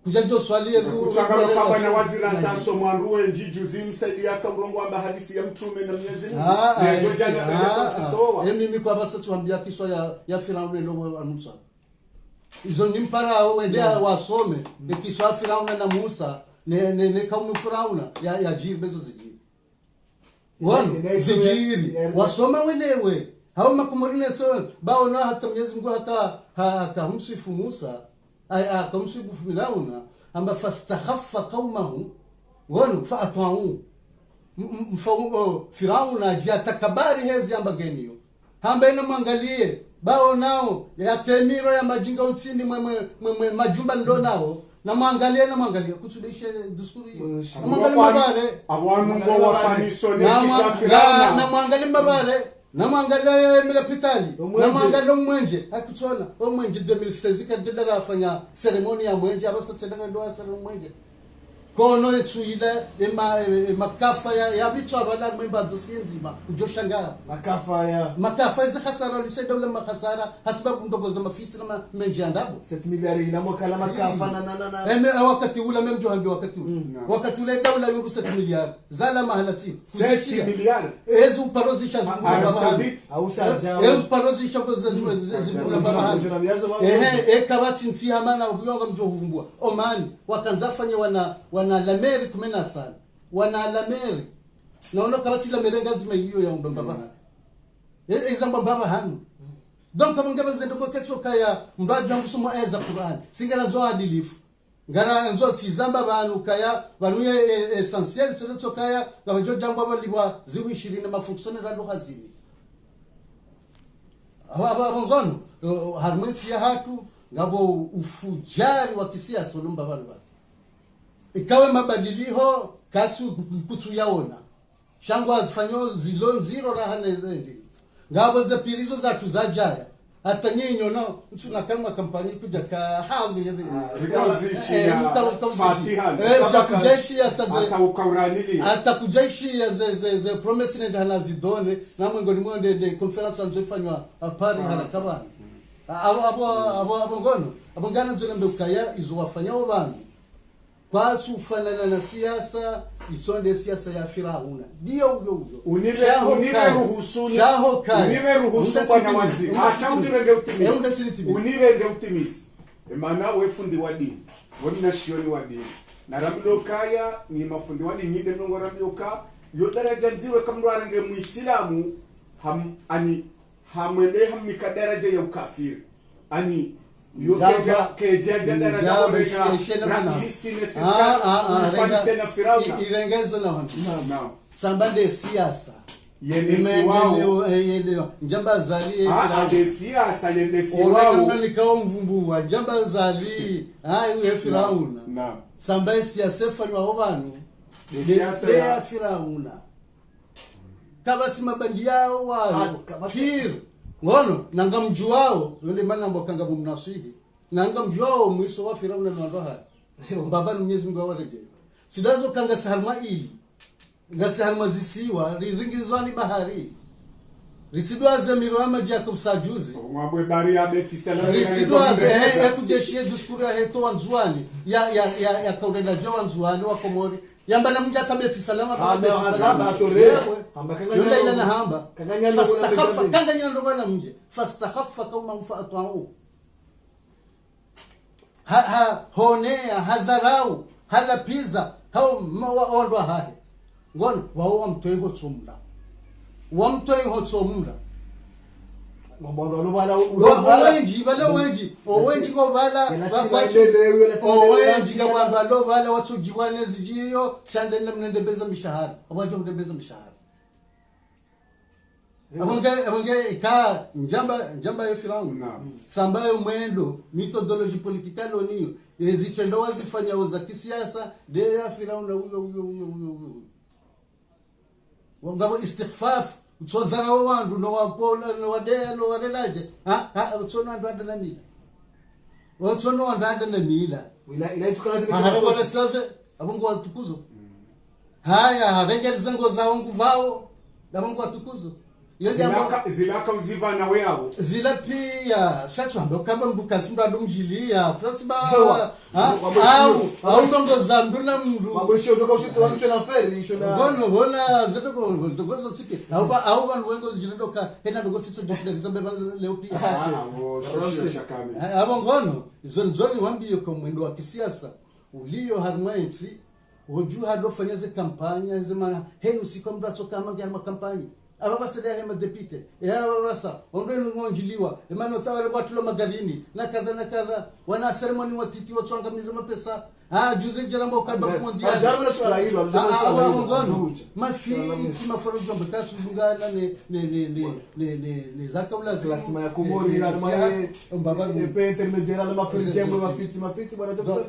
B: kujajo swali
A: kuchangana kama na wazira ntaso mwanruwe njiju zimsaidia ka urongo amba hadisi ya mtume na Mwenyezi Mungu nezo jana kajatoa
B: mimi kwa basa tuambia kiswa ya Firauni ndio anusa izo nimpara wende wasome ni kiswa Firauni na Musa ne kama Firauni ya jirbezo zijiri wano zijiri wasoma welewe hao makumurine so baona hata Mwenyezi Mungu hata humsifu Musa akamsibu Firauna amba fastakhaffa qaumahu wanu fa'ata'u Firauna jiatakabari hezi amba genio hamba ina mangalie bao nao ya temiro ya majinga utsini mwe majumba ndo nao na mangalie kusudisha dusturi hiyo mangalie mabare
A: abwanu ngo wafaniso ne kisa Firauna
B: na mangalie mabare na mangalia mila pitali na mangalia mwenje akuchona mwenje 2016 kadela afanya ceremony ya mwenje abasa tsedanga ndo ceremony mwenje kono etsuile makafa ya bicho abala mwimba dosinzima ujoshanga makafa iza khasara liseda ule makasara hasibabu ndogo za mafisi na menje andabo
C: 7 miliari na mwakala makafa na
B: wakati ule memjo hambi wakati ule daula yungu 7 miliari zala mahalati
A: 7 miliari
B: ezu parozi shazungula
C: au shaja
B: ezu parozi shakoza zimula baba kabati nsi hamana ubionga mjo huvumbua Omani wakanzafanya wana lameri kumena sana wana lameri naona kabati la merenga zimehiyo ya mbamba ezamba baba hanu donc kama ngaba zendo kwa ketsoka ya mradi wangu somo eza Qur'an singana nzo adilifu ngara nzo tizamba banu kaya banuye essentiel tsoka ya ngabajo jambo balibwa ziwi 20 mafunksone rado hazini aba ngono harmenti ya hatu ngabo ufujari wa kisiasa ulumba banu ikawe mabadiliho katsu kutu yaona shangwa fanyo zilo nziro rahane zendi ngabo za pirizo za tuzajaya hata nyinyo no tuna kama kampani kuja ka hali hivi
A: Fatiha
B: kujeshi
A: hata ukauranili
B: hata kujeshi ze promise ne dana zidone na mwingoni mwende de conference anzofanywa apari harakaba abo ngono abongana nzolembe ukaya izowafanyao bantu kwa sufanana na siasa isonde siasa ya Firauna ndio
A: unive ruhusu bwana waziri ashauri unive optimist maana wewe fundi wa dini woni na shioni wa dini na ramlokaya ni mafundi wa dini nyide ndongo ramloka yo daraja nziwe kama range muislamu hamwende hamnika daraja ya ukafiri ani keja daraja
B: irengezo na sambande siasa njamba zali
A: siasa yendesi wao
B: nikao mvumbu wa njamba zali Firauna sambande siasa fanywa obanu siasa ya Firauna kama si mabandi yao wao kir ngono nanga mjuao ndio maana mbokanga mumnasihi nanga mjuao mwiso wa Firauna na ndoha baba ni Mwenyezi Mungu awareje sidazo kanga sahalma ili ngasi halma zisiwa ringizwani bahari risidwa zamiro ama Jacob Sajuzi
A: mwabwe bari ya beti salama
B: risidwa kujeshie diskuru ya heto wanzwani ya kaurenda jo wanzwani wa Komori yamba na mja tabeti salama
C: salama atore
B: hamba kanga ina na hamba kanga nyina ndo na mje fastakhaffa kama mfaatu honea hadharau hala pizza hao mawa hai ngono wao mtoi ho tsomla
C: mabondo lo bala
B: owenji ko bala owenji kama lo bala watsujiwane zijiyo shandele mnendebeza mishahara abajo ndebeza mishahara abonge ka njamba ya Firauna samba mwendo methodology political oniyo ezitendo wazifanya za kisiasa de ya Firauna huyo wangabo istighfaf utsodhara wandu no wapola no wadea no warelaje utsona ndo adana mila utsona ndo adana mila
C: ila itukana
B: wala save abongo watukuzo haya harengel zango za wangu vao abongo watukuzo
A: zilaka mziva na weao
B: zila pia shatu ambe kamba mbuka simrado mjilia pratiba au tongo za nduna mndu
C: mabosho utoka usitu wangu na feri shona
B: bona zitoko ndogozo tsike au bantu wengo zijidoka hena ndogozo tsito difidaliza beba leo pia abo ngono zoni wambiyo kwa mwendo wa kisiasa ulio harmwensi hoju hadofanya ze kampanya zema henu sikomra toka mangi kampanya ababa sada hema depite basa ondwe ngonjiliwa emano tawale watu lo magarini na kadha wana ceremony watiti watswangamiza mapesa juzi jarambo kaba kumondia
C: jambo swala hilo
B: mafiti mafarujo mbakatu bungana ne zakaula
C: klasima ya Komori na maye mbaba epe intermediaire la mafiti bwana doktor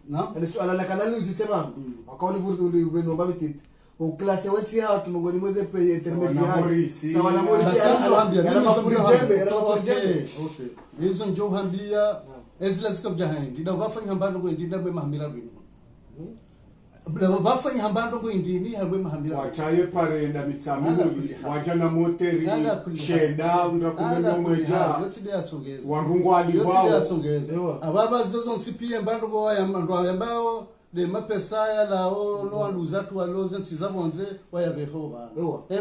C: na swala la kanali usisema akaoni furtu uli mbabiti o klase wati ya tunongoni mweze pe intermediaire sawa na mori ya mafurjembe
B: okay hizo njo hambia ezila sikabja hindi da bafanya hambando ko indina be mahamira rino bafanya hambando ko indini harbe mahamira
A: wachaye pare na mitsamuli wajana moteri sheda unda kumenya mweja
B: yotside yatsongeza
A: warungu aliwao
B: ababa zozo nsipie mbando ko yambao de mapesa ya lao no anduza tu aloze ntizabonze wayabehoba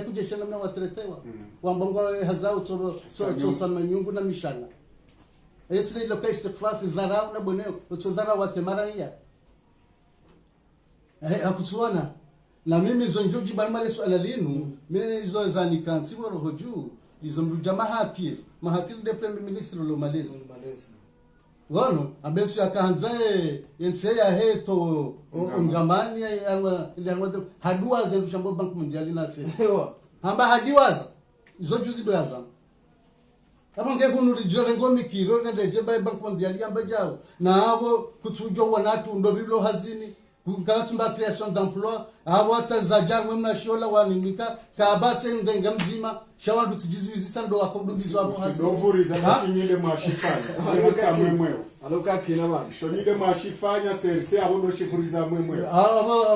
B: kujeshana mna watretewa wambongo hazao to samanyungu na mishana esile lo peste kwafi dharau na boneo utodhara watemaraia akutsuana na mimi zonjoji balmale swala linu mimi zo zanika ntimo rohoju izo mruja mahatir de premier ministre lo malezi wono abensu akaanzae yense ya heto ungamani ya hadua za shambo bank mundiali na fe hamba hadiwaza izo juzi do yazam abonge kunuri jore ngomi kiro ne deje bank mundiali amba jao na abo kutujo wanatu ndo biblo hazini kukasimba création d'emploi awata zajar mwemna shola wanika kabatse ndenga mzima shawandu tijizisa ndo akudubizwa hapo hasi
A: sidovuriza kashinyile mwashifanya hata mwemweo
C: aloka kina bana
A: shonile mwashifanya serse abondo shifuriza mwemweo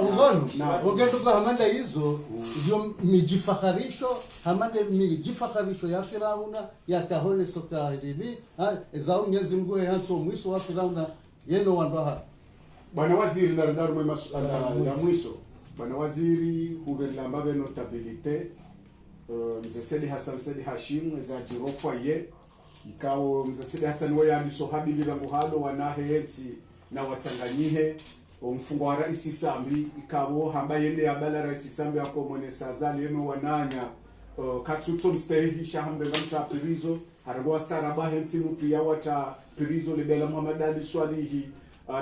B: ngono ogendo kwa hamanda hizo ndio mijifakharisho hamanda mijifakharisho ya Firauna ya kahole soka hivi ezao Mwenyezi Mungu yanzo mwiso wa Firauna yeno wandoha.
A: Bwana waziri ndaru mwe masuala ya mwiso bwana waziri huberla mbabe notabilite mzee Sedi Hassan Sedi Hashim za jirofwa ye ikao mzee Sedi Hassan we yani sohabili la muhalo wanahenzi na watanganyihe mfungo wa rais Sambi ikao hamba yende ya bala rais Sambi akomone sazali yeno wananya katuto mstehi shahambe ngamcha pirizo harwa staraba hensi mupia wata pirizo lebela Muhammad Ali Swalihi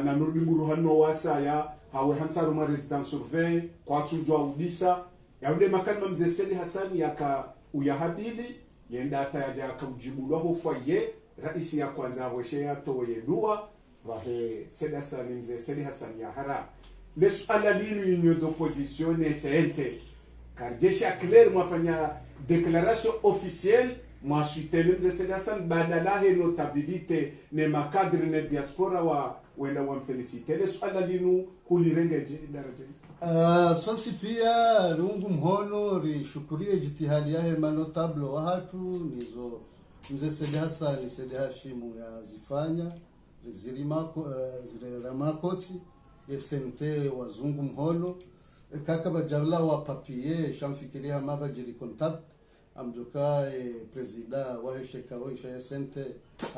A: na nurbi muruhano wasaya hawe hansaru ma residence survey kwa tujwa udisa yaude makalma mzee Sedi Hassan yaka uyahabili yenda ataja akujibulwa hofa ye rais ya kwanza weshe atoye dua wahe Sedi Hassan mzee Sedi Hassan ya hara le suala linu yinyo d'opposition esente karjesha clair mwafanya déclaration officielle mwa soutenir mzee Sedi Hassan badala he notabilité ne makadri ne diaspora wa wenda wamfelicite le suala linu kulirengeje daraja
B: sonsi pia rungu mhono rishukurie jitihadi yahe manotable wa hatu nizo mzee Sedi Hassan Sedi Hashimu ya zifanya ziramakoti SNT wazungu mhono kaka bajabla wa papier shamfikiria maba jiri contact amjoka presida wa sheka wa SNT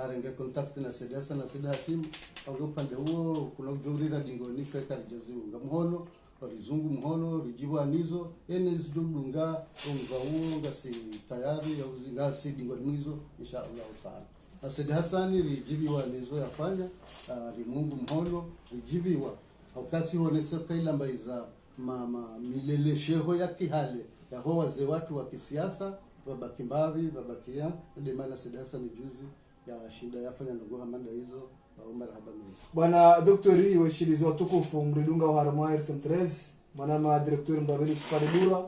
B: arenge contact na Sedi Hassan na Sedi Hashim au upande huo kuna ujurira dingoni kaka jazi ngamhono rizungu mhono rijibwa nizo ene zijudunga unga ngasi tayari ya uzinga si dingoni nizo inshallah taala na Sedi Hassan rijibiwa nizo yafanya rimungu mhono rijibiwa wakati wonese kaila mbaiza mama milele sheho ya kihale ya ho wazee watu wa kisiasa babaki mbavi babakia ndio maana Sedi Hassan juzi ya shida yafanya ndugu hamanda hizo marhaba mimi
C: bwana doktori washirizo watukufu mridunga wa harma RSM13 mwana ma directeur mbabeli Supadura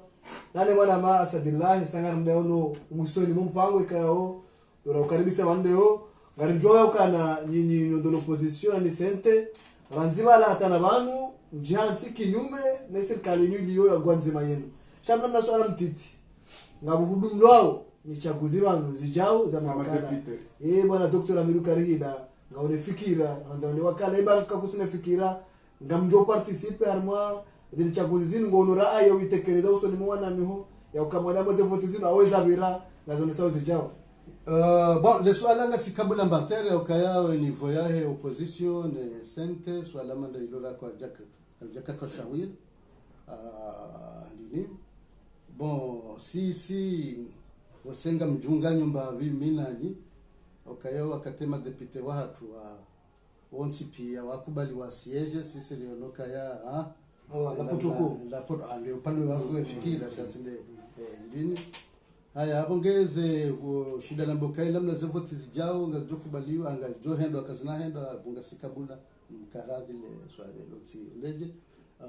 C: nane mwana ma Asadillah sangar mdeono musoni mumpango ikao dora ukaribisa bandeo ngarijwa ukana nyinyi ndolo opposition ni sente ranziba la hatana banu mjihanti kinyume na serikali nyinyi ya gwanzima yenu shamna mnaswala mtiti ngabuhudumu wao ni chaguzi banu zijao za makala bwana doktor Amiruka Rihida ngaone fikira anzaone wakala ibanka kutsine fikira ngamjo participe arma ili chaguzi zinu ngono raa ya uitekeleza uso ni mwana miho ya ukamwada moze vote zinu aweza bira ngazone sawa zijao
B: bon le swala nga sikabula mbatere ukayao ni voyahe opposition ne sente swala manda ilora kwa jaka toshawil ndini bon si wasenga mjunga nyumba viminani ukayao wakatema depute watu wa onsi pia wakubali wa siege sisi lionoka ya
C: la putuku
B: la poto ndio pande wangu fikira sasa ndini haya abongeze shida la mbokai lamna zevoti zijao ngazokubaliwa angajo hendo akazina hendo bunga sikabula mkaradhi le swali loti leje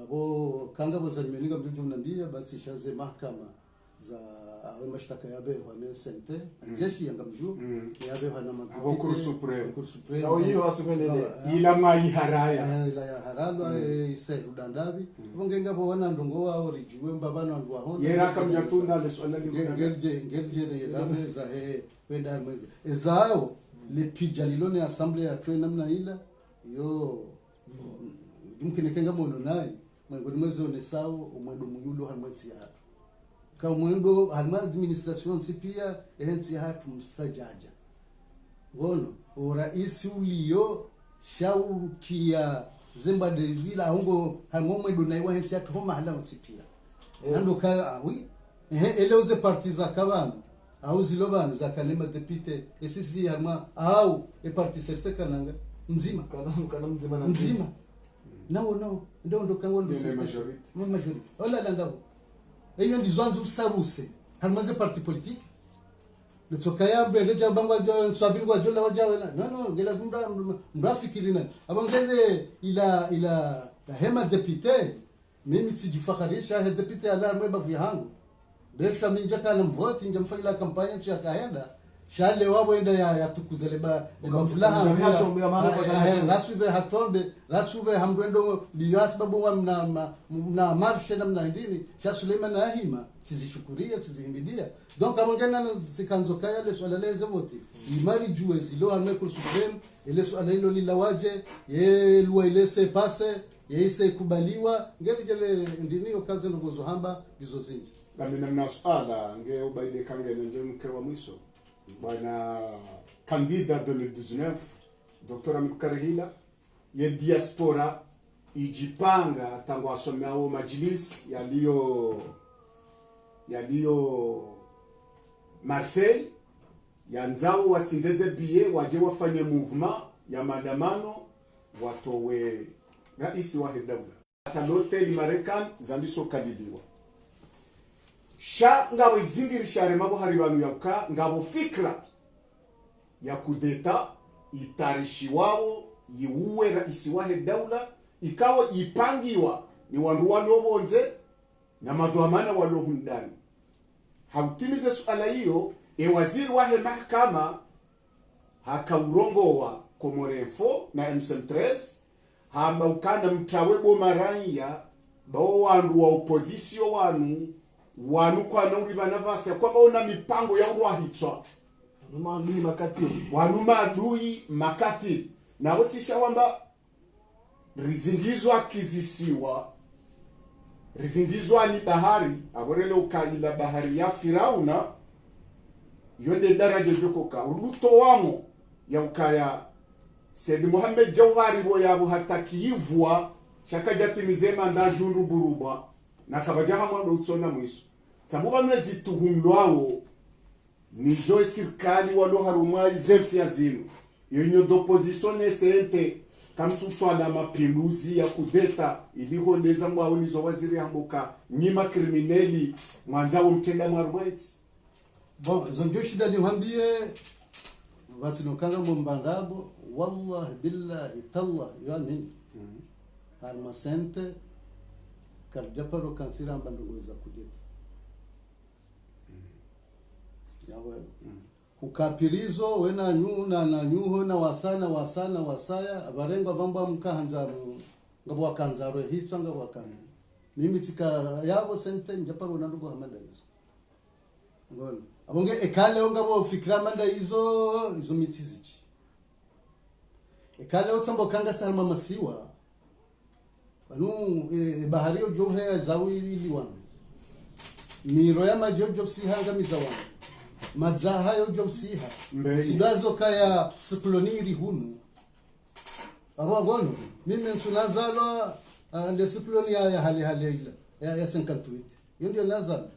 B: abo kanga bozalimeninga mjuju mnambia basi shaze mahakama za awe mashtaka yabe wa sente jeshi yangamju yabe hana
A: aho kuru supreme
C: au hiyo asumenele
A: ila mai haraya
B: ila ya haralo ise rudandabi bongenga bona ndongo wao rijuwe mbabano ndwa hono
A: yera kamjatuna le swala ni
B: ngelje rabe za wenda mwezi ezao le pijalilone assembly ya twe namna ila yo mkine kenga mono nai mwezi mwezi onesao umwendo muyulo hamwezi ya ka mwendo halma administration sipia ehensi hatu msajaja ngono uraisi ulio shaukia zemba dezila hongo halmo mwendo naiwa hensi hatu homa hala msipia nando ka eleuze parti za kabano au zilobano za kalema depute esisi halma au parti serse kananga mzima
C: kana mzima na
B: mzima nao ndo kawondo majority wala ndao hiyo ndizo anzu saruse halmaze parti politique le tokaya brede jabangwa jo sabingwa jo la wajawela no ngela mrafikirina abangeze ila hema depute mimi sijifakharisha he depute ala mweba vihangu besha minja kana mvoti njamfanya kampanya cha kaenda shale wabo enda ya tukuzele ba mafulaha ratsube hamrendo biya sababu wa mna marshe na mna ndini sha Suleiman na Ahima sizishukuria sizihimidia donc amongena sikanzoka yale swala leze vote imari juwe zilo amekul supreme ile swala hilo lilawaje ye lwa ile se passe ye se kubaliwa ngeli jele ndini okaze ngozo hamba bizo zinji
A: ngamina na swala nge ubaide kange nje mke wa mwiso bwana candidat de le 19 Dr. Amikarihila ye diaspora ijipanga tangu asomao majlis yaliyo Marseille yanzao watsinzeze bie waje wafanye movement ya maandamano watowe raisi wa hedawla atalote limarekani zambiso kadiliwa sha ngabo zingirisha remabo haribanu yauka ngabo fikra ya kudeta itarishi wao yiuwe raisi wa hedawla ikawa ipangiwa ni wandu walobonze na madhamana walohundani hautimize suala hiyo waziri wa mahakama hakaurongowa Komorenfo na M13 hamba ukana mtawe bomaranya bao wandu wa opposition wanu kwa nauri banavasi kwamba una mipango ya urwahitswa wanu maadui makati na wotisha wamba rizingizwa kizisiwa rizingizwa ni bahari aborele ukaila bahari ya Firauna yonde daraja jokoka uruto wamo ya ukaya Said Mohamed Jawhari bo yabo hatakiyivwa shaka jatimizema ndajundu buruba na kabajaha mwando utsona mwiso sabuba mwezi tuhumlwao nizo sirikali walo harumwa zefya zino yonyo d'opposition esente kamtsutwala mapinduzi ya kudeta ilihondeza mwao nizo waziri hambuka nyima krimineli mwanzao mtenda mwarwaiti
B: bon zonjo shida ni hambie basi nokanga mbandabo wallahi billahi tallah yamin harma sente karjaparo kansira mbandungoza kudeta yawe ukapirizo wena na nyuho na wasaya abarenga bamba mkahanza ngabo wakanzaro hisanga wakana mimi tika yabo sente njaparo nandugo hamanda hizo ngona abonge ekale ngabo fikra manda hizo mitizichi ekale otsambo kanga salma masiwa banu bahario johe zawili liwan miro ya majojo sihanga mizawana mazaha yo jomsiha sibazo kaya sikloniri hunu abo gono mimi tunazalwa ndio sikloni ya hali ile ya 58 hiyo ndio nazalwa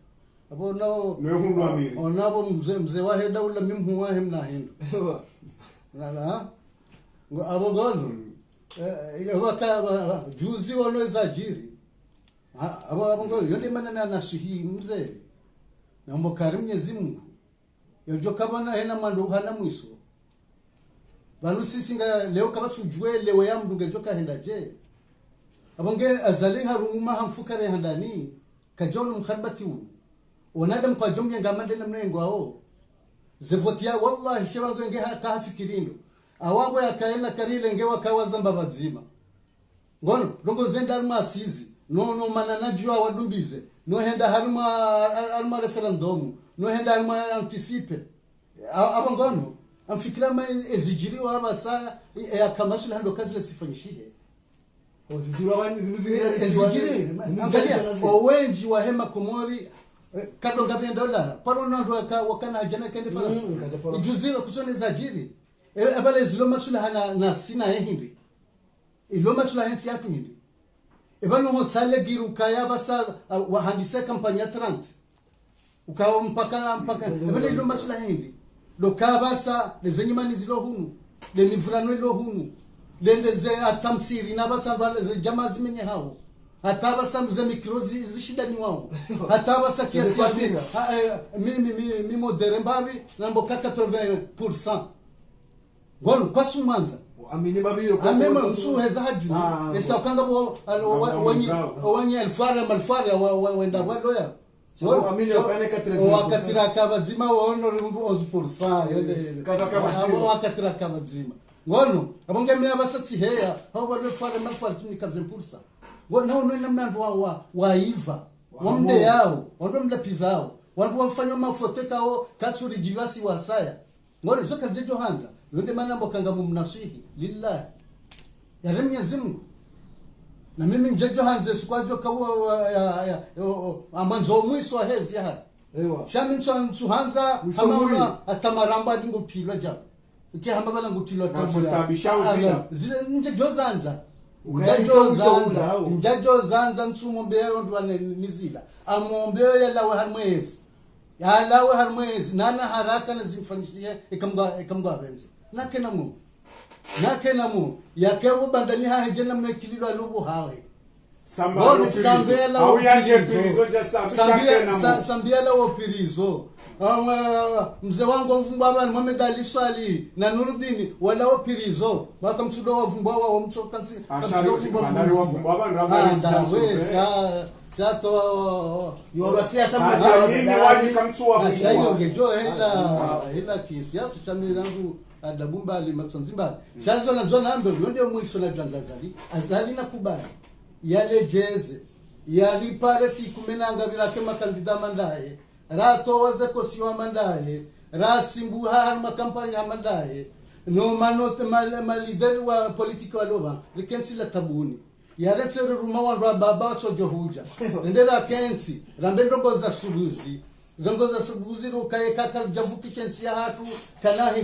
B: abo nao
A: hunu amiri
B: onabo mzee wa hedawla mimhu wa himna hindu abo gono waka juzi wano zajiri abo gono yonde manana na shihi mzee na mbokari Mwenyezi Mungu yojo kabana hena mandu hana mwiso banu sisi nga leo kama sujue leo ya mdunge joka henda je abonge azali haruma hamfukare handani kajonu mkharbati unu onadam kwa jomye ngamande na mnengo ao zevotia wallahi shabango nge hata fikirindo awabo yakaenda karile nge wakawaza mbabazima ngono rongo zenda masizi no manana jua wadumbize no henda haruma referendum no henda haruma anticipe abangono amfikira ma ezijiriwa abasa akamasula hando kazi la sifanyishije
C: ozijiriwa wani
B: ezijiri angalia owenji wa hema Komori kado ngabia dola paro ndo wakana jana kende fana ijuzira kusone zajiri abale zilo masula hana na sina hindi ilo masula hensi yatu hindi ebano hosale giru kaya basa wahandise kampanya 30 ukawa mpaka ebale ilo masula hindi lo kabasa lezenyimani zilo hunu le mivurano ilo hunu lendeze atamsiri na basa ndwale jamaa zimenye hao hatabasa mze mikrozi zishida ni wao hatabasa kiasi mimi modere mbabi nambo 80% ngono kwa sumanza
C: amini babiyo
B: amema msuheza haju esta kanga bo wanye alfara wenda waloya
C: so amini okane katre
B: wakatira kabazima wono rumbu 11% yende wakatira kabazima ngono abonge me abasatsi heya habo alfara malfara timika 20% ngono no mnandu waiva wamde yao wando mlapizao wando wamfanya mafoteka katsuri jivasi wasaya ngono zoka jejo hanza yonde maana mbokanga mumnasihi lillahi ya Mwenyezi Mungu na mimi mjejo hanze sikwajo kawa amanzo mwiso hezi ya
C: ewa
B: shami ntsu hanza hamama atamaramba ndingupilwa ja iki hamabala ngupilwa
A: tamutabisha uzila
B: zile njejo zanza njejo zanza ntsumo mbeyo ndwane nizila amombeyo yalawe harmwezi nana haraka na zimfanyishie ikamgwa benzi nakena mu yakebo bandani ha jena mekililo alubu hawe sambiala opirizo mzee wangu mvumbwa Muhammad Ali Swali na Nuruddin wala opirizo wakamtudo wavumbwa wa mchokansi Sato
C: yorasia sababu
A: wani kamtua
B: shayo ngejo hela kisiasa chamirangu adabumba alimatsonzimba shazo na zona ambe yonde mwiso na janzazali azali na kubara yale jeze yali pare si kumenanga bilake makandida mandaye rato waze kosiwa mandaye rasimbu har makampanya mandaye no manote mal leader wa politiki waloba likensi la tabuni yaretse ruma wa baba so johuja ndera kensi rambendo za subuzi zongoza subuzi rukaye kaka javukishensi ya hatu kanahi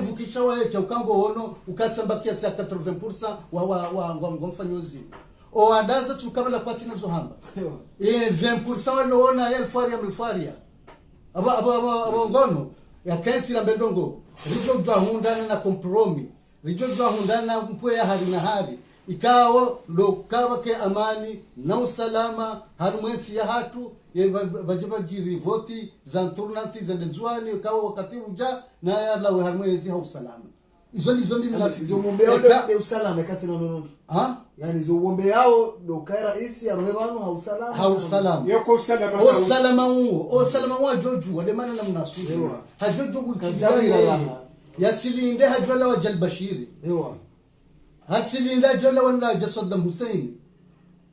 B: vukisha waeche ukango hono ukatsambakia sa 80% wa ngomfanyozi o adaza tukabla kwa tina zohamba 20% wanaona elfaria aba ngono ya kensi rambendongo rijo jwa hundana na kompromi rijo jwa hundana na mpwe ya hari na hari ikawo lokawa ke amani na usalama harumwensi ya hatu bajibajiri voti za turnanti za nzwani ikawo wakati uja na lawe harumwensi ha usalama izo ndimi nafizo
C: mumbeo de usalama kati na nono yani zo wombe yao do kaira isi arohebano ha usalama
A: yoko usalama
B: wa joju wale mana na mnasuhi hajoju kujabira yasilinde hajwala wa jalbashiri hatsilinde jola wala Saddam Hussein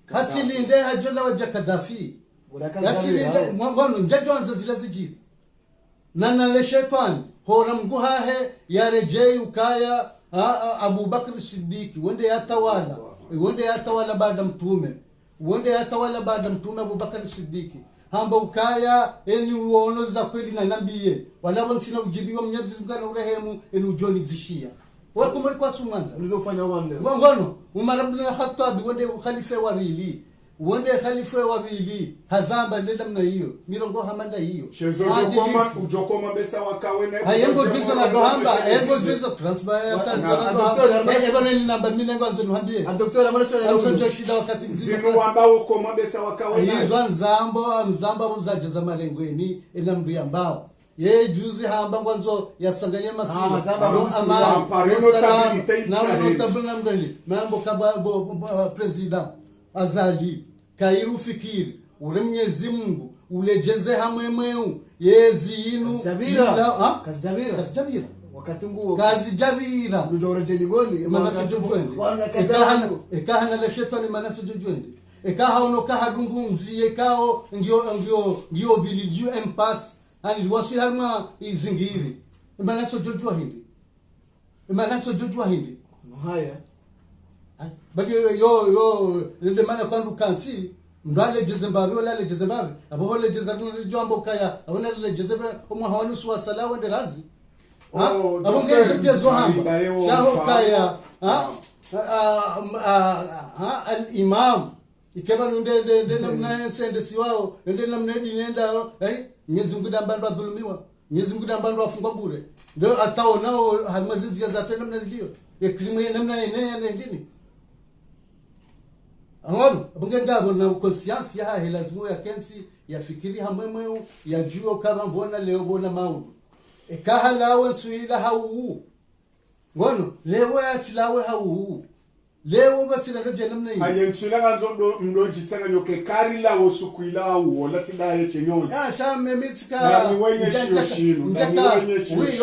B: hatsilinde hajola wa Gaddafi hatsilinde mwangono njajonza zile zijiri nana le shetani hora mguhahe ya rejei ukaya Abu Bakr Siddiq wende yatawala baada mtume Abu Bakr Siddiq hamba ukaya eni uono za kweli na nabiye wala wansina ujibiwa Mwenyezi Mungu na urehemu eni ujoni zishia wako muri kwa tsumanza
C: ulizofanya wale
B: ngono Umar ibn Khattab wende khalifa wawili hazamba ndenda mna hiyo mirongo hamanda hiyo
A: shezo ujokoma besa wakawene
B: ayengo jizo na dohamba transfer ya tazara dohamba ebona ni namba minengo anzo nuhambie
C: doktora mwanaswala
B: amsonjo shida wakati mzima
A: zinu ambao ukoma besa wakawene
B: hizo mzamba mzaje za malengweni ina mri ambao ye juzi hamba ngwanzo yasanganya masilo tabuna mdali mambo kababo president azali kairu fikiri ule Mwenyezi Mungu ulejeze hamwemweu yezi inu kazijabira
C: wakati nguo
B: kazijabira
C: ndojorejeni goni
B: maana tujwende ekahana la shetani maana tujwende ekaha unokaha dungunzi ekao ngio biliju impasse ani wasi halma izingiri maana tujwa hindi
C: haya
B: bali yo ndio maana kwandu kansi ndale jezembabe wala le jezembabe abo hole jezarno jambo kaya abona le jezebe omo hawanu suwa salawa nderazi abo ngeze pia zohamba shaho kaya al imam ikeba nde namna nsende siwao nde namna dinenda Mwenyezi Mungu ndambandwa dhulumiwa Mwenyezi Mungu ndambandwa afungwa bure ndio ataonao hamazinzi za tena namna ndio ekrimu namna ene ndini Angolo, bunge ngabo na conscience ya lazima ya kensi ya fikiri hamwemwe ya juo kama mbona leo bona maudu. Ekahala wentu ila hau. ngono lewo yatilawe hau lewo batsina loje namna hiyo
A: ayensula kanzo mdoji tsanga nyoke kari la wosukuila wo latidaye chenyoni
B: shame mitsika
A: na ni wenye shiro
B: wi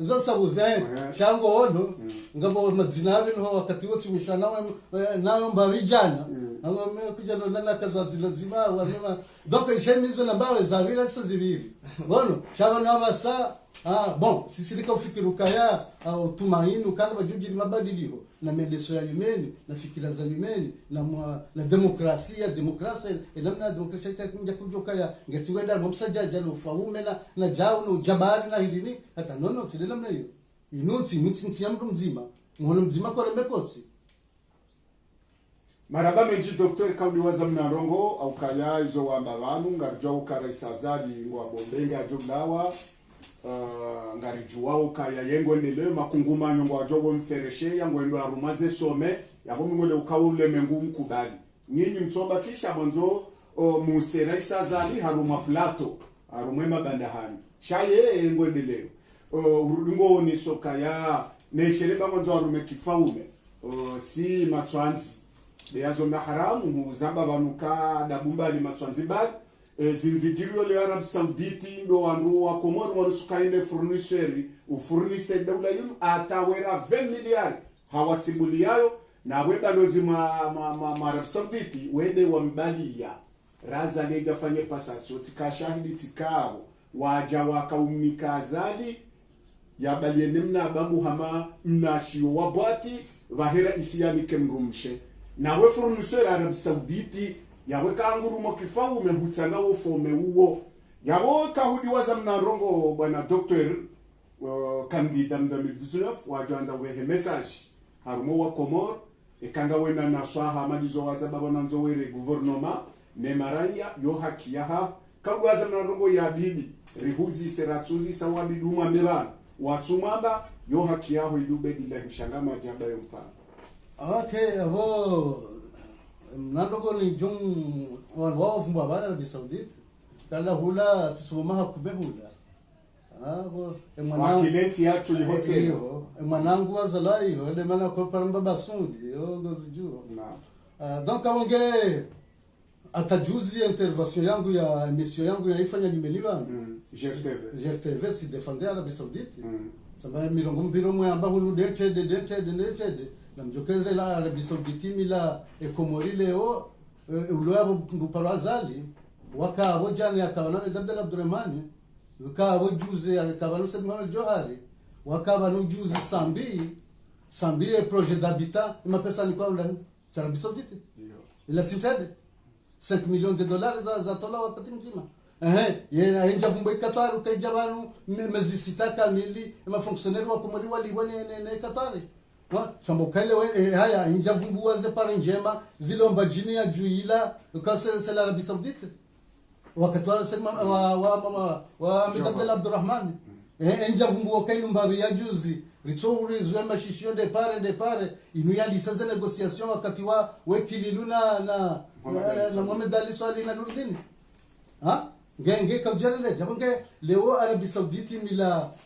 B: zosa buzaye shango hono ngabo madzinawe no wakati wote mishana nayo mbavijana ngome kujana lana kazazila zima wanema donc ishemizo lambawe zavila sasa zivili ngono shabana basa bon sisi likafikiruka ya au tumaini ukana bajuji mabadiliko na meleso ya yumeni na fikira za yumeni na demokrasia namna demokrasia ikakuja kujoka ya ngetiwenda mumsajaja no faume na jao no jabari na hilini hata nono tsilela mna hiyo inutsi mitsinsi ya mtu mzima mwono mzima kwa remekotsi
A: maraba meji Dr. Kaudi waza mnarongo au kaya izo wamba vanu ngarjwa ukara isazali ngwa bombenga joblawa ngarijua ukaya yengo ndele makunguma nyongo ajobo mfereshe yango ndo arumaze some yabo ngole ukawule mengu mkubali nyinyi mtsomba kisha mwanzo musera isazali haruma plato harumwe mabandahani shaye yengo ndele urudingo ni sokaya neshereba mwanzo harume kifaume si matwanzi beazo na haramu zamba banuka dabumba ni matwanzi bad zinzidirio le Arab Sauditi ndo wandu wa Komoro wanusukainde fournisseri ufurnise daula yunu atawera 20 miliari hawatsibuliayo na weba lozi ma Arab Sauditi wende wa mbali ya raza neja fanye pasasyo tikashahidi tikao waja wakaumikazali ya baliende mna babu hama mnashio wabwati vahera isiyani kemrumshe na we fournisseur Arab Sauditi yawe kangurumo kifau umehutana ufome uo yawo kahudi waza mnarongo bwana Dr. Kandida mdamil 19 wajanza wehe message harumo wa Komor ekanga wena na swaha madizo waza baba nanzo were gouvernement ne maraya yo haki yaha kahudi waza mnarongo ya bibi rihuzi seratuzi sawabi duma mbebana watumamba yo haki yaho idube dila mshangama jamba yo mpana
B: okay abo nandogo ni jung wao fumba bana Arabia Saudite kala hula tusoma kubehula abo
A: wakilenti yatu li hotel
B: mwanangu wazala hiyo ile maana kwa paramba basudi yo goziju na donc amonge atajuzi intervention yangu ya emission yangu yaifanya nimeliba GRTV si defender Arabia Saudite sababu milongo mpiro mwamba hulu dente na mjokeze la Arabia Saudite mila ekomori leo uloa nguparazali wakabo jana yakabana Abdel Abdurrahman wakabo juze yakabana Said Johari wakabo juze sambi projet d'habitat ma pesa ni kwa Arabia Saudite ila titade 5 millions de dollars za tola wakati mzima yeye njavumba Qatar ukajabanu mezisita kamili ma fonctionnaire wa komori wali ne Qatar sambokale haya njavumbu waze pare njema zilomba jini ya juila ukase la Arabia Saudite wakati wa sema wa Abdel Abdurrahman njavumbu wakainu mbabi ya juzi ritsori zwe shishio de pare inu ya lisanza negotiation wakati wa wekililuna na Mohamed Ali Swali na Nurdin ngenge kajerele jabange leo Arabia Saudite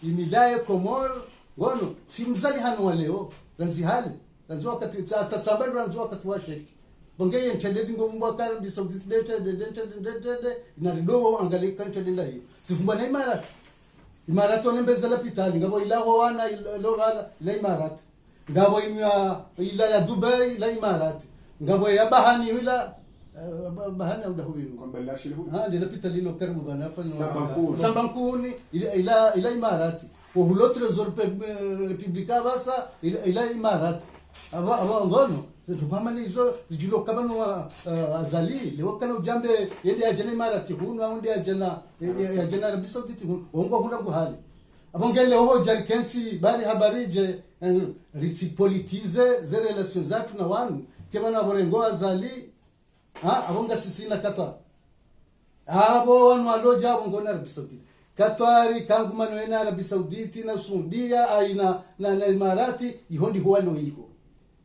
B: imila Komor ngono simzali hanu leo ranzi hali ranzi wakati tatsamba ranzi wakati wa shek bonge ntende ngomba ka Arabia Saudite dente na rido angali kantende ndai sifumba na Imarat wanembeza la pitali ngabo ila wana ilo la Imarat ngabo ila ya Dubai la Imarat ngabo ya bahani ila bahana uda huyu
A: kumbalashi hu
B: ndio pitali lo karibu bana fanya Sambankuni ila Imarati wa hulo trezor republika basa ila Imarati aba ngono tukama nizo zijilo kabano azali leo kana ujambe yende ajana Imarati hunu au ndio ajana Arabia Saudite hunu ongo huna kuhali abongele ho jarkensi bari habarije riti politize ze relations zatu na wanu kebana borengo azali abonga sisi na Qatar abo wanu aloja abongo na Arabia Saudite Qatar kangu mano ina Arabia Saudite na Saudia aina na Imarati ihondi huwalo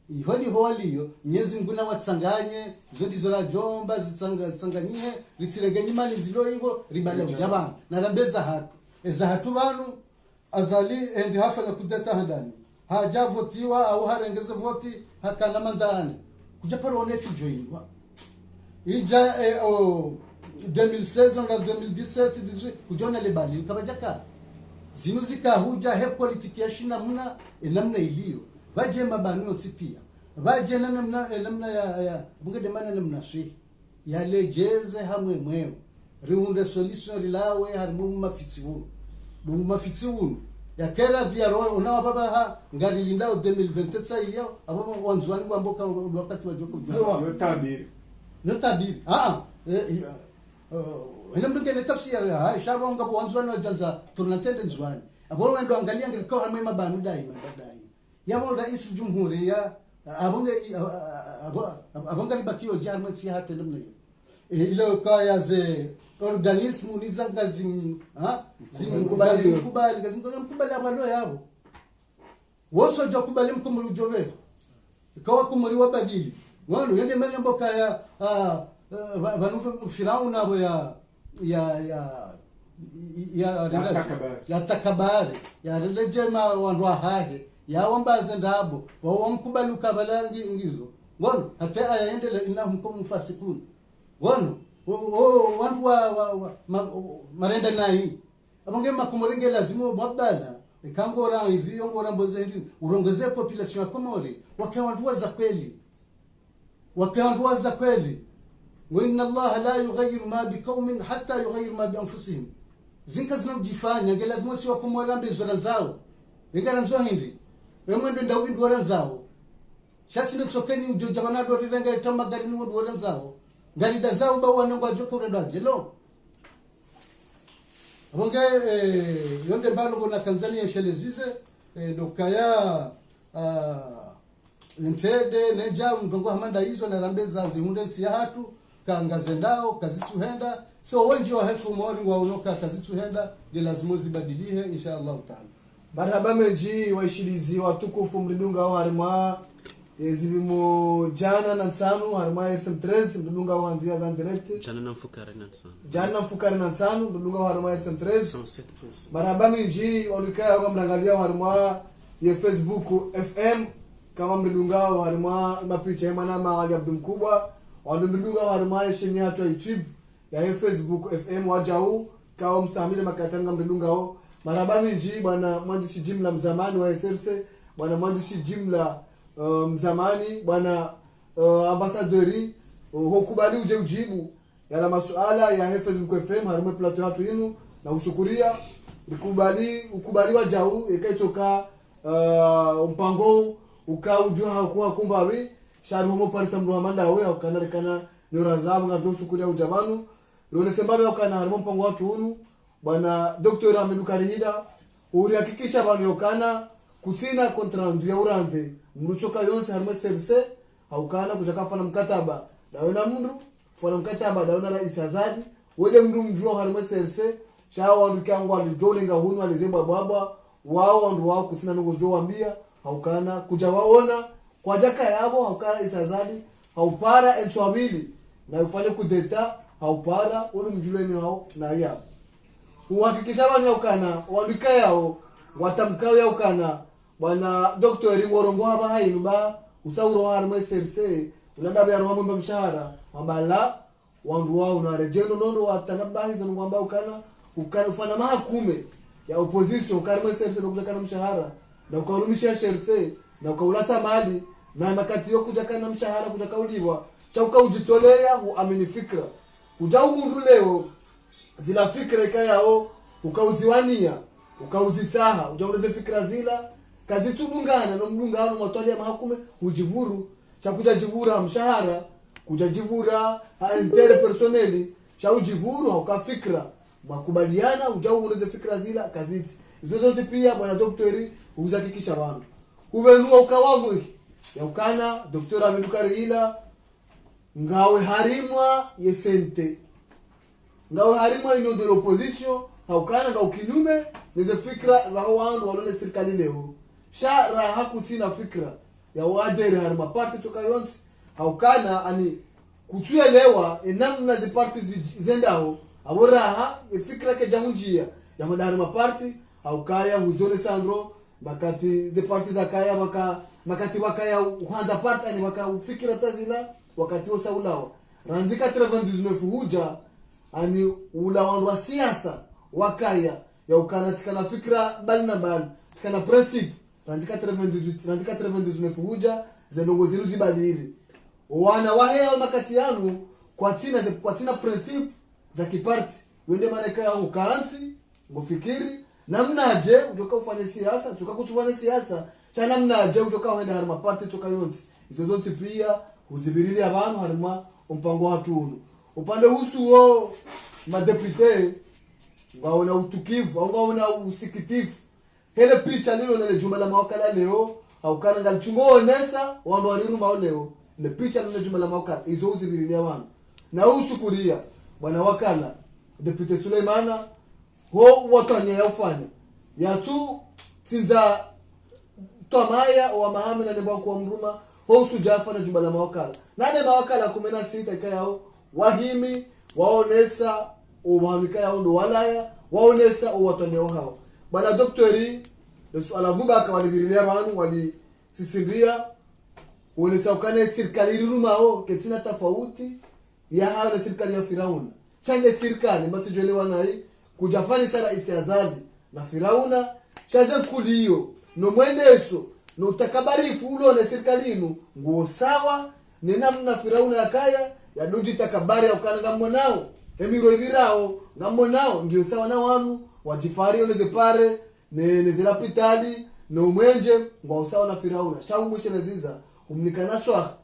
B: ihoni holiyo nyezi nguna watsanganye zodi zora jomba zitsanganyie litireganye mali zilo higo ribale ujabana na rambeza hatu eza hatu banu azali endi hafa ya kudeta handani hajavotiwa au harengeze voti hakana mandani kuja paro nefi joinwa ija 2016 na 2017 kujona le bali kabajaka zinuzika huja he politiki ya shina mna namna iliyo baje mabanu tsipia baje namna ya bunge de mana namna shi ya lejeze hamwe mweo riunde solution rilawe harmu mafitiwu ya kera vya roho unawa baba ha ngari lindao 2027 hiyo ababa wanzwani kwa mboka wakati wa joko notabiri ina mduke ne tafsiri ha shaba ngapo wanzwani wa janza tunatende nzwani aboro wendo angalia ngiriko hamwe mabanu dai madai yabo rais jumhuri ya abonga libakio jarma si hatu namna hiyo ile kaya ze organismu nizanga zimkubali abalo yabo woso jo kubali mkumuru jobe ikawa kumuri wabadili ngono yende mele mboka ya banu firauna abo ya takabari ya relejema wanwa hahe ya wambaze ndabo wamkubali ukabalangi ngizo ngono hata ayaendele inahum kum fasikun ngono wandu wa marenda nai abonge makumurenge lazima mabdala ikangora hivi ngora mboze hivi urongeze population ya Komori wakawandu za kweli wa inna Allah la yughayyiru ma biqaumin hatta yughayyiru ma bi anfusihim zinka zinajifanya ngela lazima si wa Komori ambezwa nzao ngara nzo hindi wemwendo ndawi ndora nzao shasi nitsokeni ujojabana do rirenga itama gari ni ndora nzao ngari dazao ba wanangwa joka urenda jelo abonge yonde mbalo kuna Tanzania shelezize dokaya ntede neja mtongo hamanda hizo na rambeza zihunde ntsia hatu kangaze ndao kazituhenda so wenji wa hefu mori wa unoka kazituhenda de lazima zibadilie inshallah taala
C: baraba menji waishilizi watukufu mridunga wa harima ezibimo jana na nsanu harima SM13 mridunga wa anzia za direct
D: jana na mfukari na nsanu
C: mridunga wa harima SM13 baraba menji walikaya kwa mrangalia wa harima ya Facebook FM kama mridunga wa harima mapicha mana mawali abdu mkubwa wa mridunga wa harima ya sheni hatu ya YouTube ya Facebook FM wajau kama mstamile makatanga mridunga wa maraba minji bwana mwandishi jimla mzamani wa SRC bwana mwandishi jimla mzamani bwana ambassadori hukubali uje ujibu yala masuala ya Facebook FM harimo plato hatu yinu na ushukuria ukubali wa jau ikaitoka mpango ukaujua hakuwa kumbawi sharu homo parisa mruhamanda we ukanarikana ni razabu ngato ushukuria ujamanu rone sembabe ukana harimo mpango hatu unu bwana Dr. Ahmed Karihida urihakikisha bano yokana kutsina kontrandu ya urande mruchoka yonse harimo serse haukana kujakafana mkataba daona mundu fana mkataba daona rais Azadi wede mndu mjua harimo serse shawa ndikangwa lijolenga hunu alizeba baba wao ndio wao kutsina nongo joambia haukana kuja waona kwa jaka yabo haukana rais Azadi haupara enswabili na ufanye kudeta haupara ule mjuleni hao na yao uhakikisha bana ukana wandika yao watamkao ya ukana bwana Dr. Ringorongo haba hainu ba usauro harimo serse ulanda bya roho mba mshahara ambala wandu wao na rejeno nondo watanabahi zanu kwamba ukana ufana mahakume ya opposition karimo serse ndo kujaka na mshahara na ukarumisha serse na ukaulata mali na makati yo kujaka na mshahara kujaka uliwa cha ukaujitolea uamini fikra ujaugundu leo zila fikra ikayao ukauziwania ukauzitaha ujaongeze fikra zila kazitulungana na mlungano matwali ya mahakume ujivuru cha kujajivura mshahara kujajivura inter personnel cha ujivuru au fikra makubaliana ujaongeze fikra zila kaziti hizo zote pia bwana daktari uzakikisha wangu uvenua ukawago ya ukana Dr. Ahmed Karihida ngawe harimwa yesente ngawe harimwa ino de l'opposition haukana nga ukinyume nize fikra za wandu walone serikali leo shara hakutina fikra ya wadere harima party toka yonsi haukana ani kutuelewa enamna zi party zendao aboraha fikra ke jamunjia ya madarima party haukaya huzone sandro makati ze parti za kaya makati wakaya kwanza parta ni ufikira tazila wakati wa saulawa ranzika 99 huja ani ulawanwa siasa wakaya ya ukana tikana fikra bali na bali tikana principe ranzika 99 huja zenongo zilu zibadili wana wahea makati yanu kwa tina principe za kiparti wende maneka ukaansi ngofikiri namnaje utoka ufanye siasa utoka kutufanya siasa cha namnaje utoka wende harima parti utoka yonti hizo zote pia uzibirili abantu harima umpango hatunu upande husu wo madepute ngaona utukivu au ngaona usikitifu hele picha lilo nele juma la mawakala leo au kana ngalichungo onesa wando wariru mao leo le picha lilo juma la mawakala hizo uzibirili abantu na ushukuria bwana wakala depute Suleimana ho watanya yafanya ya tu sinza tomaya wa mahame na nemba kwa mruma ho sujafa na jumba la mawakala nane mawakala 16 ikayao wahimi waonesa umahamika yao ndo walaya waonesa watanya hao bwana doktori ala vubaka walibirilia banu wali sisindia uonesa ukane serikali rumao ketina tofauti ya hao na serikali ya Firauna change serikali mbato jolewa nai kujafani sara isiazali na Firauna chaze kuliyo no mwendeso no utakabarifu ulo na serikali inu nguo sawa ni namna Firauna yakaya ya duji takabari ukana ngamonao emiro ibirao ngamonao ndio sawa na wanu wajifari oneze pare ne zilapitali no mwenje nguo sawa na Firauna shawu mwishe naziza umnikana swa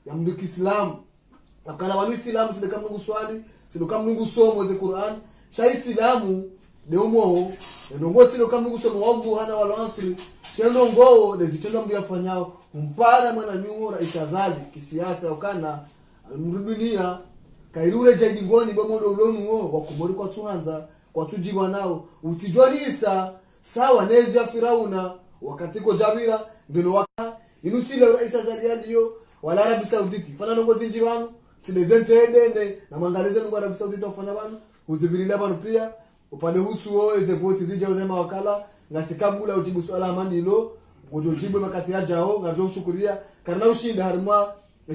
C: ya mdu Kiislamu akana wanu Islamu sideka Mungu swali sideka Mungu somo ze Qur'an sha Islamu de umo ndongo sideka Mungu somo wangu hana walansri chendo ngoo de zitendo mbi afanyao mpara mwana nyuo rais azali kisiasa ukana mrudunia kairure jadi ngoni bomodo ulonuo wakumori kwa tuanza kwa tujiwa nao utijwa hisa sawa nezi ya Firauna wakati ko Jabira ngeno waka inutile rais azali ndio wala Arabi Sauditi fana nongozi njibano tidezente edene na mangalize ngo Arabi Sauditi ufana bana uzibirila bana pia upande husu wao eze vote zija uzema wakala ngasikabula ujibu swala amandilo ujojibu makati ya jao ngazo shukuria karna ushinda harima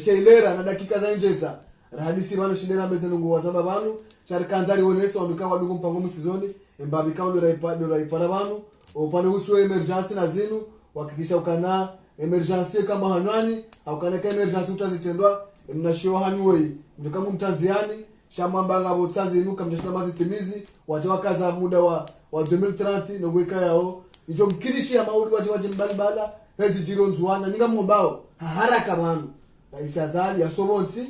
C: sheilera na dakika za njeza rahadisi bana shindera bezeno ngo wazaba banu charkanzari oneso onduka wadugu mpango msizoni embabi kaundo raipara banu upande husu emergency na zinu wakikisha ukana emergency kama hanwani au kana ka emergency utazitendwa mnashio hanwoi mtoka mtanziani shamambanga botsazi inuka mjashina mazi timizi waje wakaza muda wa 2030 nongweka yao ijo mkirishi ya maudi waje mbalibala hezi jironzwana ninga mbao haraka banu rais azali ya sobonsi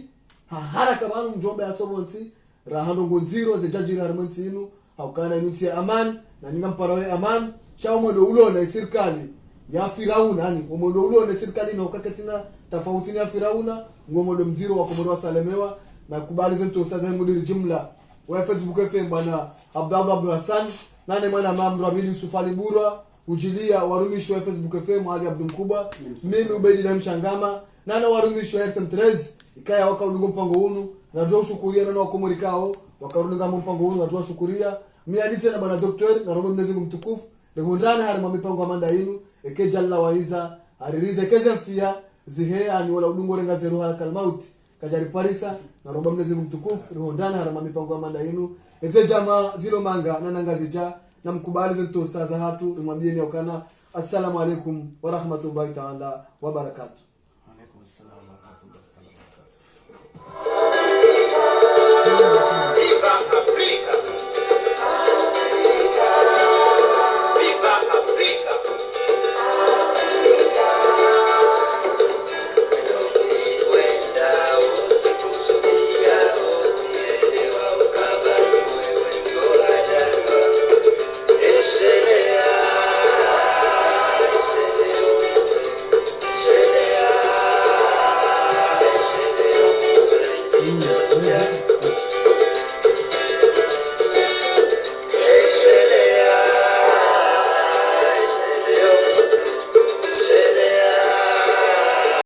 C: haraka banu mjombe ya sobonsi rahano ngonziro ze jajira harmansi inu au kana inti amani na ninga mparawe amani shao modo ulo na serikali ya Firauna yani umodo ulo na serikali na ukaketina tofauti ya Firauna ngomodo mziro wa komodo wasalemewa na kubali zento sasa mudiri jumla wa Facebook FM bwana Abdallah Abdul Hassan nane mwana mambo Rabili Yusuf Ali Bura ujilia warumisho wa Facebook FM Ali Abdul Mkubwa mimi Ubedi na Mshangama nana warumisho wa FM13 ikaya waka udungo mpango unu na ndio shukuria nana wakomorikao wakarudinga mpango unu watu washukuria miadite na bwana doktor na robo mnezi mtukufu ngondana hari mipango amanda inu ekejalla waiza aririze kezemfia zihea ni wala udungo renga zero halakal mauti kajari parisa na roba mnezi mtukufu rihondana harama mipango ya manda inu eze jama zilo manga na nangazija na mkubali zinto saza hatu rimwambie ni ukana assalamu alaikum wa rahmatullahi ta'ala wa barakatuh.
A: Alaikum assalam wa rahmatullahi.